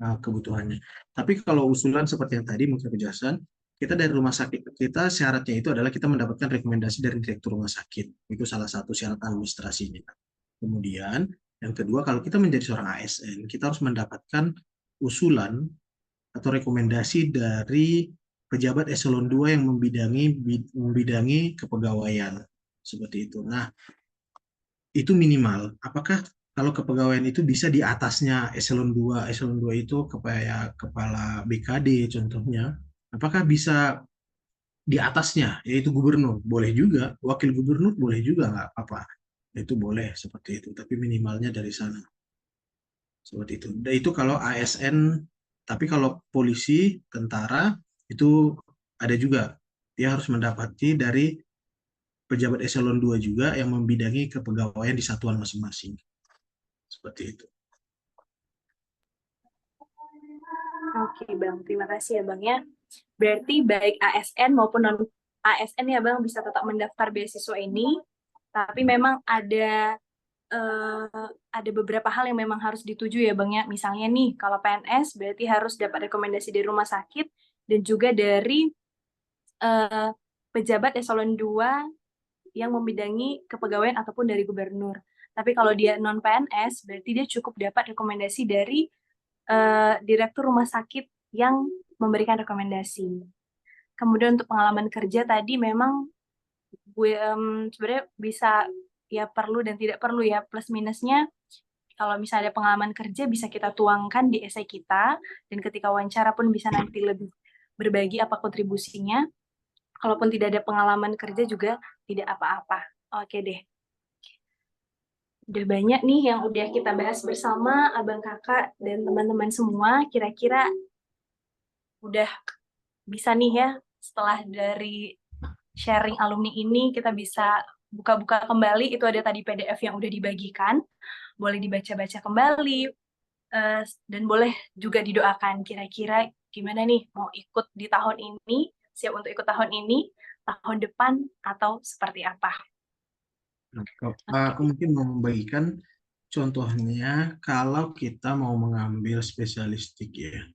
kebutuhannya. Tapi kalau usulan seperti yang tadi mungkin kejelasan, kita dari rumah sakit kita syaratnya itu adalah kita mendapatkan rekomendasi dari direktur rumah sakit. Itu salah satu syarat administrasinya. Kemudian yang kedua, kalau kita menjadi seorang ASN, kita harus mendapatkan usulan atau rekomendasi dari pejabat eselon 2 yang membidangi kepegawaian seperti itu. Nah, itu minimal. Apakah kalau kepegawaian itu bisa di atasnya eselon 2, eselon 2 itu kepala BKD contohnya, apakah bisa di atasnya, yaitu gubernur? Boleh juga, wakil gubernur boleh juga, nggak apa-apa. Itu boleh seperti itu, tapi minimalnya dari sana. Seperti itu. Dan itu kalau ASN, tapi kalau polisi, tentara, itu ada juga. Dia harus mendapati dari pejabat eselon 2 juga yang membidangi kepegawaian di satuan masing-masing. Seperti itu. Oke Bang, terima kasih ya Bang ya. Berarti baik ASN maupun non ASN ya Bang bisa tetap mendaftar beasiswa ini, tapi memang ada beberapa hal yang memang harus dituju ya Bang ya. Misalnya nih, kalau PNS berarti harus dapat rekomendasi dari rumah sakit dan juga dari eh, pejabat eselon 2 yang membidangi kepegawaian ataupun dari gubernur. Tapi kalau dia non PNS berarti dia cukup dapat rekomendasi dari direktur rumah sakit yang memberikan rekomendasi. Kemudian untuk pengalaman kerja tadi memang gue sebenarnya bisa ya perlu dan tidak perlu ya, plus minusnya kalau misalnya ada pengalaman kerja bisa kita tuangkan di esai kita, dan ketika wawancara pun bisa nanti lebih berbagi apa kontribusinya. Kalaupun tidak ada pengalaman kerja juga tidak apa-apa. Oke deh. Udah banyak nih yang udah kita bahas bersama abang kakak dan teman-teman semua. Kira-kira udah bisa nih ya, setelah dari sharing alumni ini kita bisa buka-buka kembali. Itu ada tadi PDF yang udah dibagikan, boleh dibaca-baca kembali, dan boleh juga didoakan. Kira-kira gimana nih, mau ikut di tahun ini, siap untuk ikut tahun ini, tahun depan, atau seperti apa? Aku mungkin mau membagikan contohnya kalau kita mau mengambil spesialistik ya.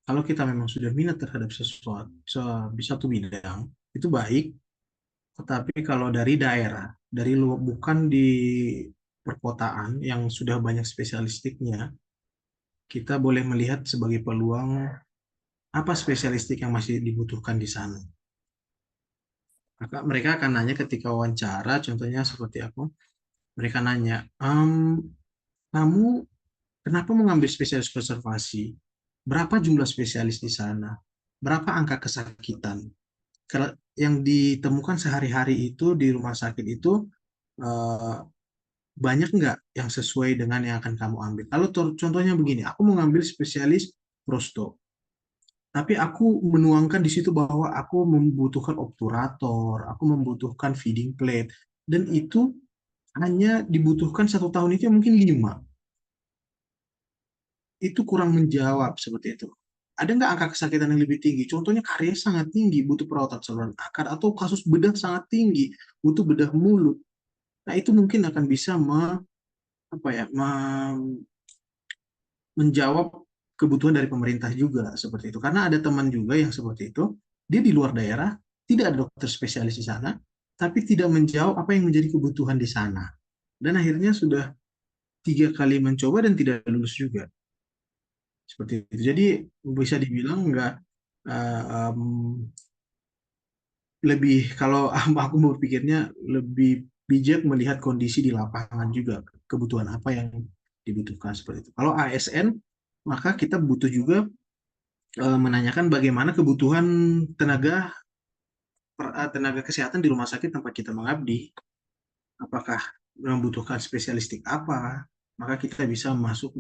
Kalau kita memang sudah minat terhadap sesuatu, di satu bidang, itu baik. Tetapi kalau dari daerah, dari luar, bukan di perkotaan yang sudah banyak spesialistiknya, kita boleh melihat sebagai peluang apa spesialistik yang masih dibutuhkan di sana. Maka mereka akan nanya ketika wawancara, contohnya seperti aku, mereka nanya, kamu kenapa mengambil spesialis konservasi? Berapa jumlah spesialis di sana? Berapa angka kesakitan? Yang ditemukan sehari-hari itu di rumah sakit itu eh, banyak nggak yang sesuai dengan yang akan kamu ambil? Kalau contohnya begini, aku mau ngambil spesialis prosto, tapi aku menuangkan di situ bahwa aku membutuhkan obturator, aku membutuhkan feeding plate, dan itu hanya dibutuhkan 1 tahun itu mungkin 5. Itu kurang menjawab seperti itu. Ada nggak angka kesakitan yang lebih tinggi? Contohnya karies sangat tinggi, butuh perawatan saluran akar, atau kasus bedah sangat tinggi, butuh bedah mulut. Nah, itu mungkin akan bisa apa ya, menjawab kebutuhan dari pemerintah juga seperti itu. Karena ada teman juga yang seperti itu, dia di luar daerah, tidak ada dokter spesialis di sana, tapi tidak menjawab apa yang menjadi kebutuhan di sana. Dan akhirnya sudah 3 kali mencoba dan tidak lulus juga. Seperti itu. Jadi bisa dibilang enggak, lebih, kalau aku berpikirnya lebih bijak melihat kondisi di lapangan juga, kebutuhan apa yang dibutuhkan seperti itu. Kalau ASN, maka kita butuh juga menanyakan bagaimana kebutuhan tenaga tenaga kesehatan di rumah sakit tempat kita mengabdi. Apakah membutuhkan spesialistik apa? Maka kita bisa masuk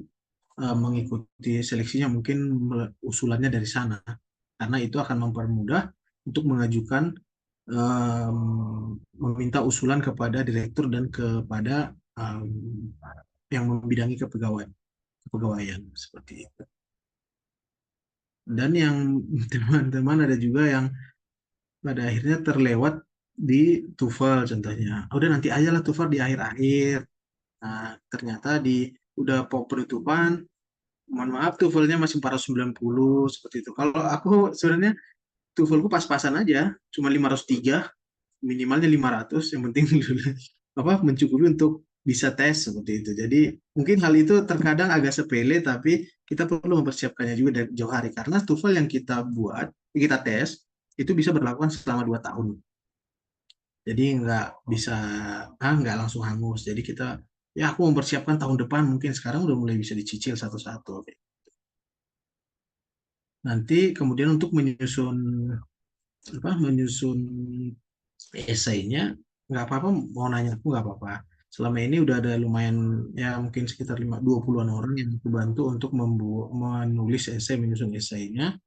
mengikuti seleksinya, mungkin usulannya dari sana. Karena itu akan mempermudah untuk mengajukan, meminta usulan kepada direktur dan kepada yang membidangi kepegawaian seperti itu. Dan yang teman-teman ada juga yang pada akhirnya terlewat di TOEFL contohnya. Udah nanti aja lah TOEFL di akhir-akhir. Nah, ternyata udah penutupan, mohon maaf TOEFL-nya masih 490 seperti itu. Kalau aku sebenarnya TOEFL-ku pas-pasan aja, cuma 503, minimalnya 500, yang penting mencukupi untuk bisa tes seperti itu. Jadi mungkin hal itu terkadang agak sepele, tapi kita perlu mempersiapkannya juga dari jauh hari, karena TOEFL yang kita buat, kita tes, itu bisa berlakukan selama 2 tahun. Jadi nggak langsung hangus. Jadi kita, ya aku mempersiapkan tahun depan, mungkin sekarang udah mulai bisa dicicil satu-satu. Nanti kemudian untuk menyusun esainya, nggak apa-apa, mau nanya aku nggak apa-apa. Selama ini udah ada lumayan, ya mungkin sekitar 20-an orang yang aku bantu untuk menulis esai, menyusun esainya,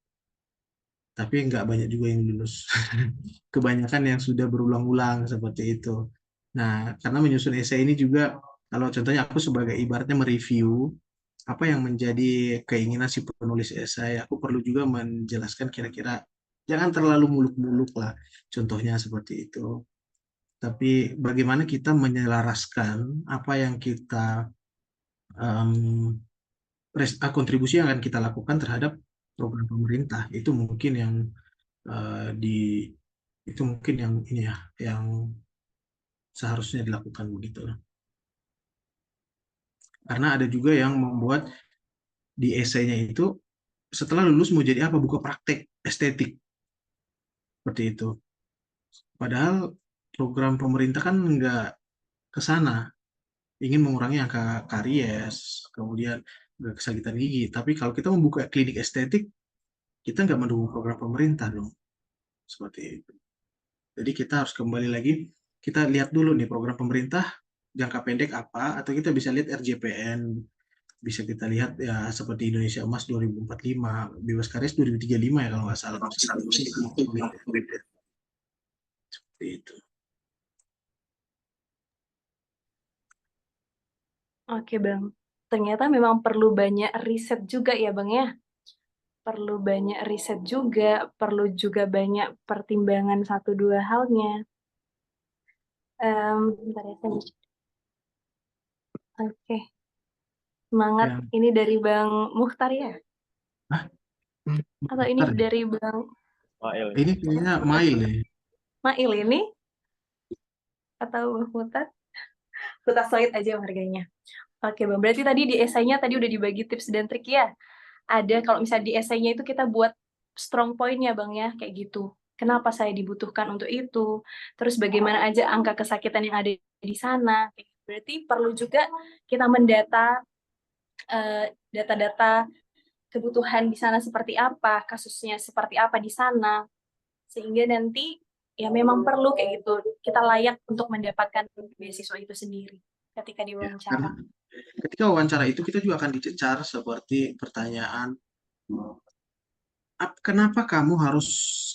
tapi nggak banyak juga yang lulus. Kebanyakan yang sudah berulang-ulang seperti itu. Nah, karena menyusun esai ini juga, kalau contohnya aku sebagai ibaratnya mereview apa yang menjadi keinginan si penulis esai, aku perlu juga menjelaskan kira-kira jangan terlalu muluk-muluk lah, contohnya seperti itu. Tapi bagaimana kita menyelaraskan apa yang kita kontribusi yang akan kita lakukan terhadap program pemerintah, itu mungkin yang eh, di itu mungkin yang ini ya, yang seharusnya dilakukan begitu. Karena ada juga yang membuat di esainya itu setelah lulus mau jadi apa, buka praktek estetik seperti itu. Padahal program pemerintah kan nggak ke sana, ingin mengurangi angka karies, kemudian kesakitan gigi. Tapi kalau kita membuka klinik estetik, kita nggak mendukung program pemerintah dong, seperti itu. Jadi kita harus kembali lagi, kita lihat dulu nih program pemerintah jangka pendek apa, atau kita bisa lihat RJPN, bisa kita lihat ya seperti Indonesia Emas 2045, bebas karies 2035 ya kalau nggak salah. Seperti itu. Oke Bang, ternyata memang perlu banyak riset juga ya Bang ya. Perlu banyak riset juga, perlu juga banyak pertimbangan satu dua halnya. Bentar ya, saya baca. Oke, semangat. Ya. Ini dari Bang Mukhtar ya? Hah? Atau ini Mukhtar ya? dari Bang Ini kayaknya Mail ya. Mail ini? Atau Bang Mukhtar? Huta Solid aja harganya. Oke Bang, berarti tadi di esainya tadi udah dibagi tips dan trik ya. Ada kalau misalnya di esainya itu kita buat strong point-nya Bang ya, kayak gitu. Kenapa saya dibutuhkan untuk itu? Terus bagaimana aja angka kesakitan yang ada di sana? Berarti perlu juga kita mendata data-data kebutuhan di sana seperti apa, kasusnya seperti apa di sana, sehingga nanti ya memang perlu kayak gitu. Kita layak untuk mendapatkan beasiswa itu sendiri ketika Ya, diwawancara. karena ketika wawancara itu kita juga akan dicecar seperti pertanyaan, kenapa kamu harus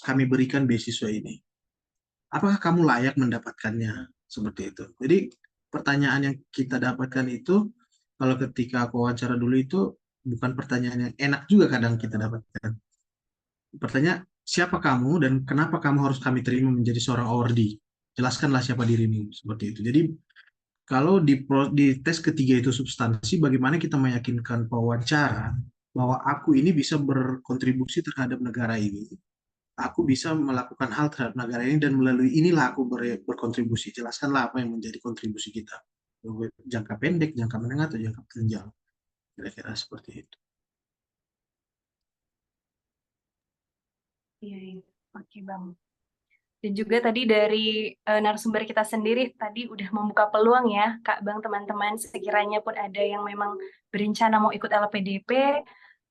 kami berikan beasiswa ini? Apakah kamu layak mendapatkannya? Seperti itu. Jadi pertanyaan yang kita dapatkan itu, kalau ketika aku wawancara dulu itu, bukan pertanyaan yang enak juga kadang kita dapatkan. Pertanyaan, siapa kamu dan kenapa kamu harus kami terima menjadi seorang awardee? Jelaskanlah siapa dirimu. Seperti itu. Jadi Kalau di tes ketiga itu substansi, bagaimana kita meyakinkan pewawancara bahwa aku ini bisa berkontribusi terhadap negara ini, aku bisa melakukan hal terhadap negara ini, dan melalui inilah aku berkontribusi. Jelaskanlah apa yang menjadi kontribusi kita. Jangka pendek, jangka menengah, atau jangka panjang. Kira-kira seperti itu. Iya, iya. Oke, Bang. Dan juga tadi dari narasumber kita sendiri tadi udah membuka peluang ya, Kak Bang, teman-teman, sekiranya pun ada yang memang berencana mau ikut LPDP,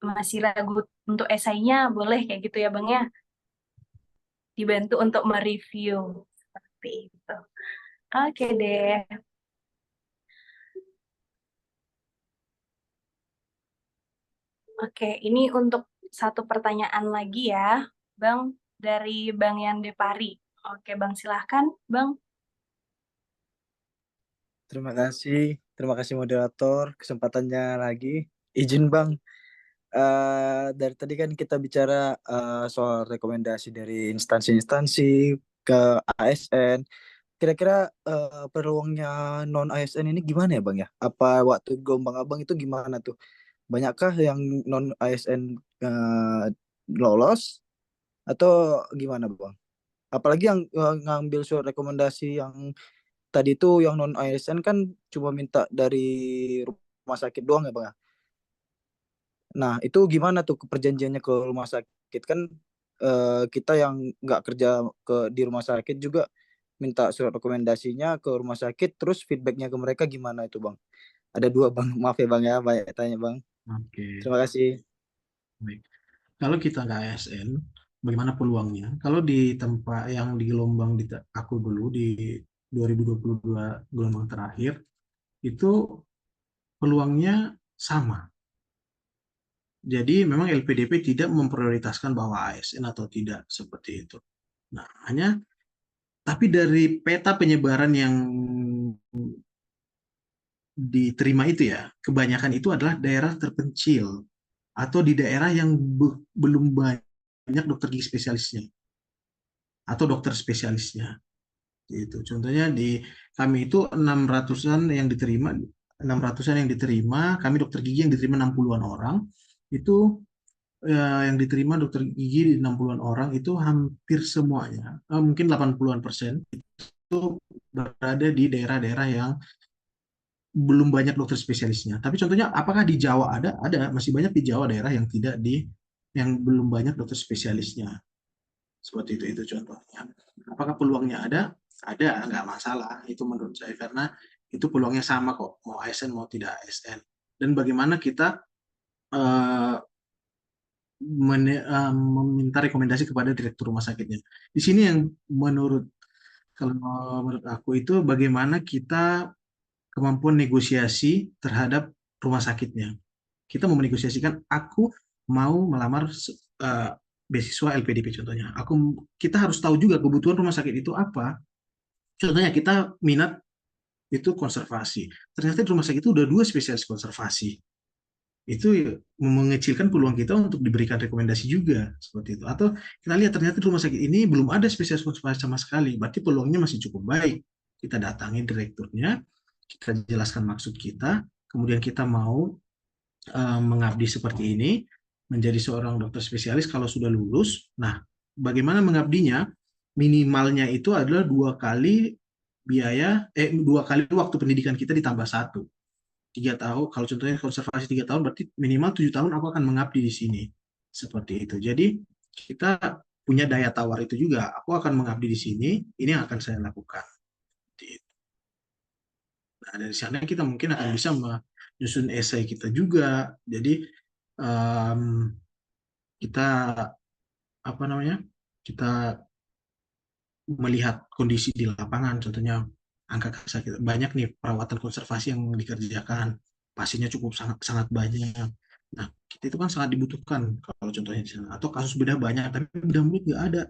masih ragu untuk esainya, boleh kayak gitu ya Bang ya, dibantu untuk mereview. Seperti itu. Oke deh. Oke, ini untuk satu pertanyaan lagi ya, Bang, dari Bang Yande Pari. Oke, Bang, silahkan, Bang. Terima kasih moderator kesempatannya lagi. Izin Bang, dari tadi kan kita bicara soal rekomendasi dari instansi-instansi ke ASN. Kira-kira peluangnya non ASN ini gimana ya Bang ya? Apa waktu gelombang abang itu gimana tuh? Banyakkah yang non ASN lolos atau gimana Bang? Apalagi yang ngambil surat rekomendasi yang tadi itu yang non ASN kan cuma minta dari rumah sakit doang ya Bang ya? Nah, itu gimana tuh perjanjiannya ke rumah sakit kan kita yang nggak kerja di rumah sakit juga minta surat rekomendasinya ke rumah sakit, terus feedbacknya ke mereka gimana itu Bang? Ada dua Bang, maaf ya Bang ya, banyak tanya Bang. Oke, Terima kasih. baik. Kalau kita nggak ASN, bagaimana peluangnya? Kalau di tempat yang di gelombang aku dulu di 2022 gelombang terakhir, itu peluangnya sama. Jadi memang LPDP tidak memprioritaskan bahwa ASN atau tidak seperti itu. Nah, tapi dari peta penyebaran yang diterima itu ya, kebanyakan itu adalah daerah terpencil atau di daerah yang belum banyak dokter gigi spesialisnya atau dokter spesialisnya. Gitu. Contohnya di kami itu 600-an yang diterima, 600-an yang diterima, kami dokter gigi yang diterima 60-an orang. Itu yang diterima dokter gigi di 60-an orang itu hampir semuanya, mungkin 80-an% itu berada di daerah-daerah yang belum banyak dokter spesialisnya. Tapi contohnya apakah di Jawa ada? Ada, masih banyak di Jawa daerah yang tidak yang belum banyak dokter spesialisnya. Seperti itu contohnya. Apakah peluangnya ada? Ada, nggak masalah. Itu menurut saya karena itu peluangnya sama kok, mau ASN mau tidak ASN. Dan bagaimana kita uh, meminta rekomendasi kepada direktur rumah sakitnya. Di sini yang kalau menurut aku itu bagaimana kita kemampuan negosiasi terhadap rumah sakitnya. Kita mau menegosiasikan, aku mau melamar uh, beasiswa LPDP contohnya. Kita harus tahu juga kebutuhan rumah sakit itu apa. Contohnya kita minat itu konservasi. Ternyata di rumah sakit itu udah 2 spesialis konservasi. Itu mengecilkan peluang kita untuk diberikan rekomendasi juga seperti itu. Atau kita lihat ternyata di rumah sakit ini belum ada spesialis konservasi sama sekali, berarti peluangnya masih cukup baik. Kita datangi direkturnya, kita jelaskan maksud kita, kemudian kita mau mengabdi seperti ini, menjadi seorang dokter spesialis kalau sudah lulus. Nah, bagaimana mengabdinya? Minimalnya itu adalah 2 kali biaya, 2 kali waktu pendidikan kita ditambah 1. 3 tahun, kalau contohnya konservasi 3 tahun, berarti minimal 7 tahun aku akan mengabdi di sini. Seperti itu. Jadi kita punya daya tawar itu juga. Aku akan mengabdi di sini, ini yang akan saya lakukan. Nah, dari sana kita mungkin akan bisa menyusun esai kita juga. Jadi kita apa namanya? Kita melihat kondisi di lapangan, contohnya angka kesakitan banyak nih perawatan konservasi yang dikerjakan, pasiennya cukup sangat sangat banyak. Nah, kita itu kan sangat dibutuhkan kalau contohnya di sana. Atau kasus bedah banyak, tapi bedah mulut nggak ada.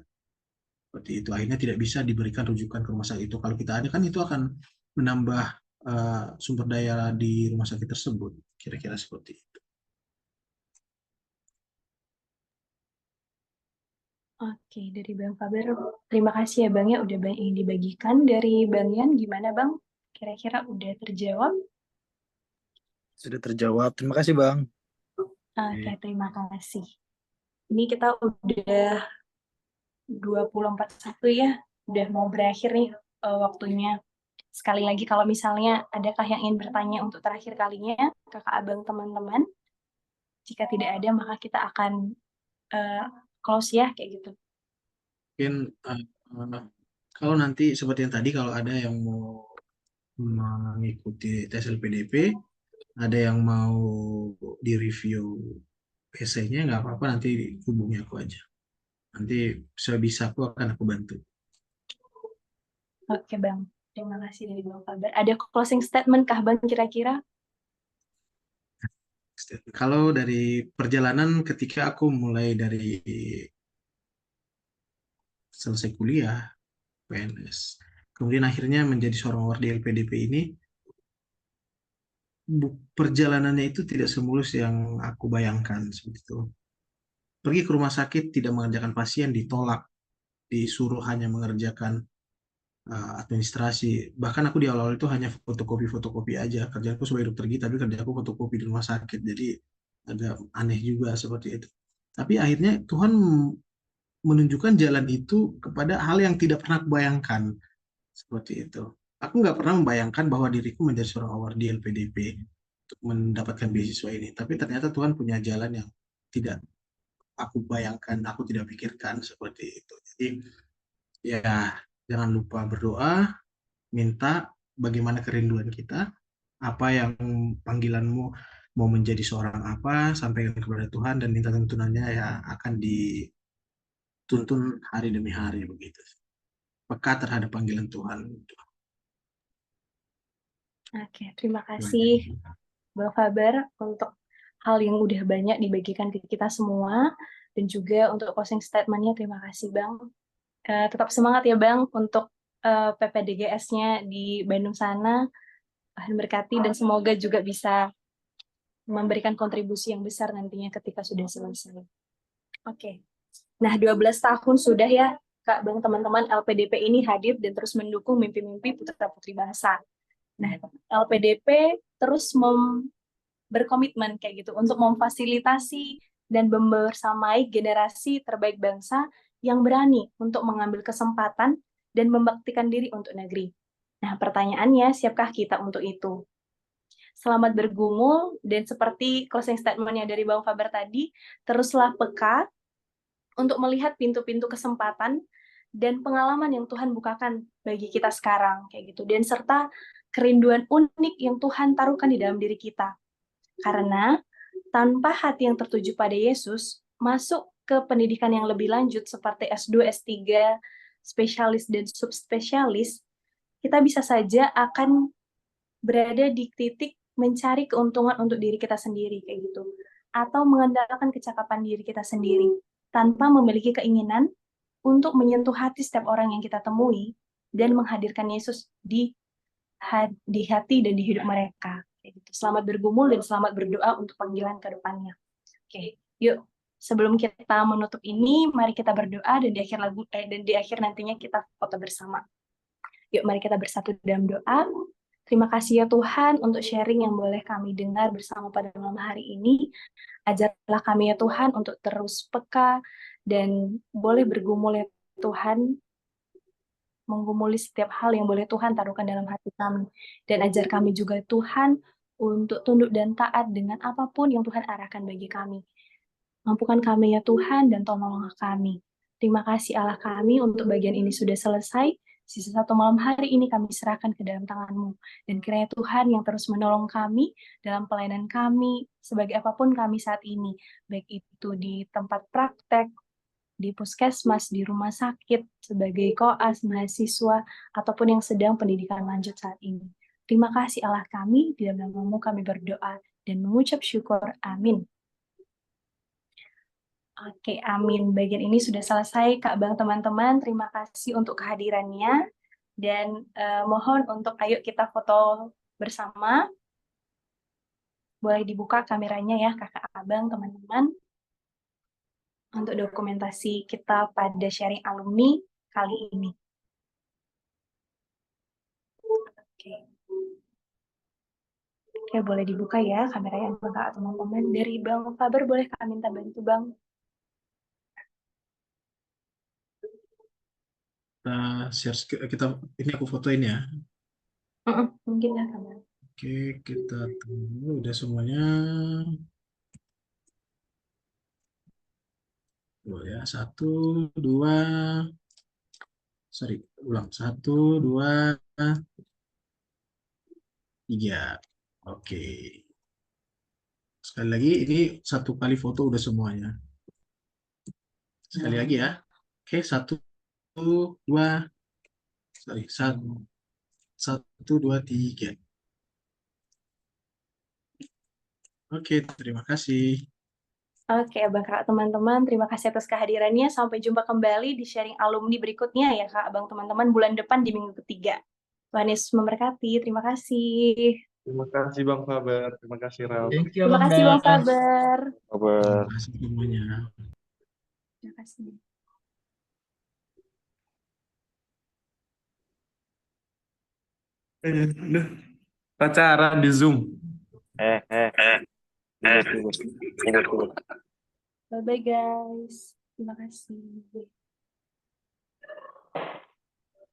Seperti itu, akhirnya tidak bisa diberikan rujukan ke rumah sakit itu. Kalau kita ada kan itu akan menambah sumber daya di rumah sakit tersebut. Kira-kira seperti itu. Oke, dari Bang Faber, terima kasih ya Bang ya udah banyak yang dibagikan. Dari Bang Yan, gimana Bang? Kira-kira udah terjawab? Sudah terjawab. Terima kasih, Bang. Oke, terima kasih. Ini kita udah 20.41 ya, udah mau berakhir nih waktunya. Sekali lagi kalau misalnya adakah yang ingin bertanya untuk terakhir kalinya, kakak abang teman-teman, jika tidak ada maka kita akan close ya, kayak gitu. Mungkin kalau nanti seperti yang tadi, kalau ada yang mau mengikuti tes LPDP, ada yang mau di-review essay-nya, nggak apa-apa, nanti hubungi aku aja. Nanti sebisa aku akan aku bantu. Oke Bang, terima kasih dari Bang Faber. Ada closing statement kah Bang kira-kira? Kalau dari perjalanan ketika aku mulai dari selesai kuliah, PNS, kemudian akhirnya menjadi seorang award di LPDP ini, perjalanannya itu tidak semulus yang aku bayangkan seperti itu. Pergi ke rumah sakit tidak mengerjakan pasien, ditolak, disuruh hanya mengerjakan administrasi. Bahkan aku di awal-awal itu hanya fotokopi aja. Kerjaanku sebagai dokter gigi, tapi kerjaanku fotokopi di rumah sakit. Jadi agak aneh juga seperti itu. Tapi akhirnya Tuhan menunjukkan jalan itu kepada hal yang tidak pernah aku bayangkan. Seperti itu. Aku nggak pernah membayangkan bahwa diriku menjadi seorang award di LPDP untuk mendapatkan beasiswa ini. Tapi ternyata Tuhan punya jalan yang tidak aku bayangkan, aku tidak pikirkan seperti itu. Jadi ya jangan lupa berdoa, minta bagaimana kerinduan kita, apa yang panggilanmu mau menjadi seorang apa, sampaikan kepada Tuhan dan minta tuntunannya ya akan dituntun hari demi hari begitu. Peka terhadap panggilan Tuhan. Oke, terima kasih Bang Faber untuk hal yang udah banyak dibagikan ke kita semua dan juga untuk closing statement-nya terima kasih Bang. Tetap semangat ya Bang untuk PPDGS-nya di Bandung sana. Tuhan berkati dan semoga juga bisa memberikan kontribusi yang besar nantinya ketika sudah selesai. Oke. Nah, 12 tahun sudah ya Kak Bang teman-teman LPDP ini hadir dan terus mendukung mimpi-mimpi putra-putri bangsa. Nah, LPDP terus berkomitmen kayak gitu untuk memfasilitasi dan membersamai generasi terbaik bangsa yang berani untuk mengambil kesempatan dan membaktikan diri untuk negeri. Nah, pertanyaannya, siapkah kita untuk itu? Selamat bergumul, dan seperti closing statement-nya dari Bang Faber tadi, teruslah peka untuk melihat pintu-pintu kesempatan dan pengalaman yang Tuhan bukakan bagi kita sekarang, kayak gitu. Dan serta kerinduan unik yang Tuhan taruhkan di dalam diri kita. Karena tanpa hati yang tertuju pada Yesus, masuk ke pendidikan yang lebih lanjut seperti S2, S3, spesialis dan subspesialis, kita bisa saja akan berada di titik mencari keuntungan untuk diri kita sendiri kayak gitu, atau mengandalkan kecakapan diri kita sendiri tanpa memiliki keinginan untuk menyentuh hati setiap orang yang kita temui dan menghadirkan Yesus di hati dan di hidup mereka. Kayak gitu. Selamat bergumul dan selamat berdoa untuk panggilan ke depannya. Oke, yuk. Sebelum kita menutup ini, mari kita berdoa dan di akhir nantinya kita foto bersama. Yuk, mari kita bersatu dalam doa. Terima kasih ya Tuhan untuk sharing yang boleh kami dengar bersama pada malam hari ini. Ajarlah kami ya Tuhan untuk terus peka dan boleh bergumul ya Tuhan, menggumuli setiap hal yang boleh Tuhan taruhkan dalam hati kami. Dan ajar kami juga Tuhan untuk tunduk dan taat dengan apapun yang Tuhan arahkan bagi kami. Mampukan kami ya Tuhan dan tolonglah kami. Terima kasih Allah kami untuk bagian ini sudah selesai. Sisa satu malam hari ini kami serahkan ke dalam tangan-Mu. Dan kiranya Tuhan yang terus menolong kami dalam pelayanan kami sebagai apapun kami saat ini. Baik itu di tempat praktek, di puskesmas, di rumah sakit, sebagai koas, mahasiswa, ataupun yang sedang pendidikan lanjut saat ini. Terima kasih Allah kami, di dalam nama-Mu kami berdoa dan mengucap syukur. Amin. Oke, amin. Bagian ini sudah selesai, Kak Bang teman-teman. Terima kasih untuk kehadirannya. Dan mohon untuk ayo kita foto bersama. Boleh dibuka kameranya ya, Kakak Abang, teman-teman. Untuk dokumentasi kita pada sharing alumni kali ini. Oke. Oke, boleh dibuka ya kameranya Kakak, teman-teman. Dari Bang Faber, boleh Kak minta bantu, Bang? Kita share, ini aku fotoin ya. Mungkin ya kamera. Oke, kita tunggu udah semuanya. Dua ya, 1, 2, sorry, ulang, 1, 2, 3. Oke. Sekali lagi, ini satu kali foto udah semuanya. Sekali lagi ya. Oke, 1, 2, sorry, 1, 2, 3. Oke, terima kasih. Oke, Bang Kakak, teman-teman, terima kasih atas kehadirannya. Sampai jumpa kembali di sharing alumni berikutnya ya, Kak, Abang teman-teman, bulan depan di minggu ketiga. Tuhan Yesus memberkati. Terima kasih. Terima kasih Bang Faber, terima kasih Ralf. Thank you Terima Bang kasih Bang Das. Faber. Terima kasih semuanya. Terima kasih. Udah pacaran di Zoom. Bye-bye, guys. Terima kasih.